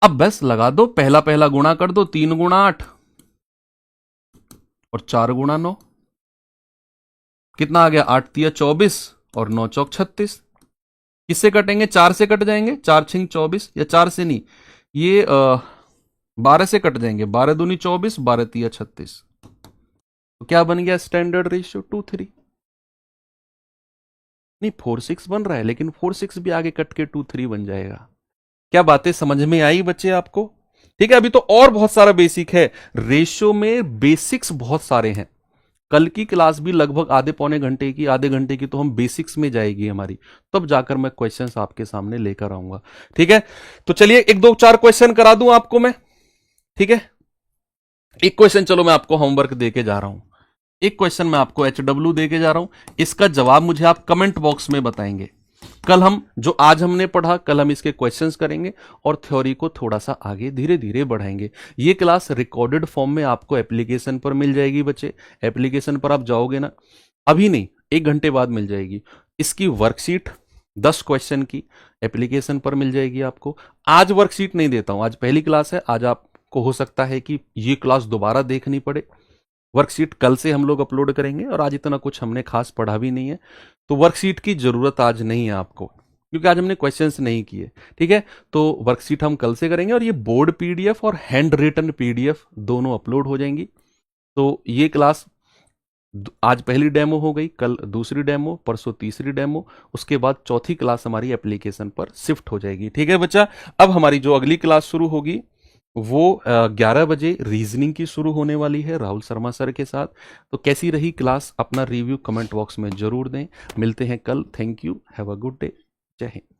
अब बस लगा दो, पहला पहला गुणा कर दो, 3 गुणा 8 और 4 गुणा 9। कितना आ गया? 8 तिया 24 और 9 चौक 36। किससे कटेंगे? 4 से कट जाएंगे, 4 6 24, या 4 से नहीं, ये 12 से कट जाएंगे, 12 दूनी 24, 12 तिया 36। तो क्या बन गया स्टैंडर्ड रेशियो? 2 3। नहीं 4 6 बन रहा है, लेकिन 4 6 भी आगे कट के 2 3 बन जाएगा। क्या बातें समझ में आई बच्चे आपको? ठीक है, अभी तो और बहुत सारा बेसिक है, रेशियो में बेसिक्स बहुत सारे हैं। कल की क्लास भी लगभग आधे पौने घंटे की, आधे घंटे की तो हम बेसिक्स में जाएगी हमारी, तब जाकर मैं क्वेश्चंस आपके सामने लेकर आऊंगा। ठीक है, तो चलिए 1 2 4 क्वेश्चन करा दूं आपको मैं। ठीक है, एक क्वेश्चन चलो मैं आपको होमवर्क दे के जा रहा हूं, एक क्वेश्चन मैं आपको HW दे के जा रहा हूं, इसका जवाब मुझे आप कमेंट बॉक्स में बताएंगे। कल हम जो आज हमने पढ़ा, कल हम इसके क्वेश्चंस करेंगे और थ्योरी को थोड़ा सा आगे धीरे धीरे बढ़ाएंगे। ये क्लास रिकॉर्डेड फॉर्म में आपको एप्लीकेशन पर मिल जाएगी बच्चे, एप्लीकेशन पर आप जाओगे ना, अभी नहीं 1 घंटे बाद मिल जाएगी। इसकी वर्कशीट 10 क्वेश्चन की एप्लीकेशन पर मिल जाएगी आपको। आज वर्कशीट नहीं देता हूं, आज पहली क्लास है, आज आपको हो सकता है कि ये क्लास दोबारा देखनी पड़े। वर्कशीट कल से हम लोग अपलोड करेंगे, और आज इतना कुछ हमने खास पढ़ा भी नहीं है, तो वर्कशीट की जरूरत आज नहीं है आपको, क्योंकि आज हमने क्वेश्चंस नहीं किए। ठीक है, तो वर्कशीट हम कल से करेंगे, और ये बोर्ड पीडीएफ और हैंड रिटन पीडीएफ दोनों अपलोड हो जाएंगी। तो ये क्लास आज पहली डेमो हो गई, कल दूसरी डेमो, परसों तीसरी डेमो, उसके बाद चौथी क्लास हमारी एप्लीकेशन पर शिफ्ट हो जाएगी। ठीक है बच्चा, अब हमारी जो अगली क्लास शुरू होगी वो 11 बजे रीजनिंग की शुरू होने वाली है राहुल शर्मा सर के साथ। तो कैसी रही क्लास, अपना रिव्यू कमेंट बॉक्स में जरूर दें। मिलते हैं कल। Thank you, have a good day, जय हिंद।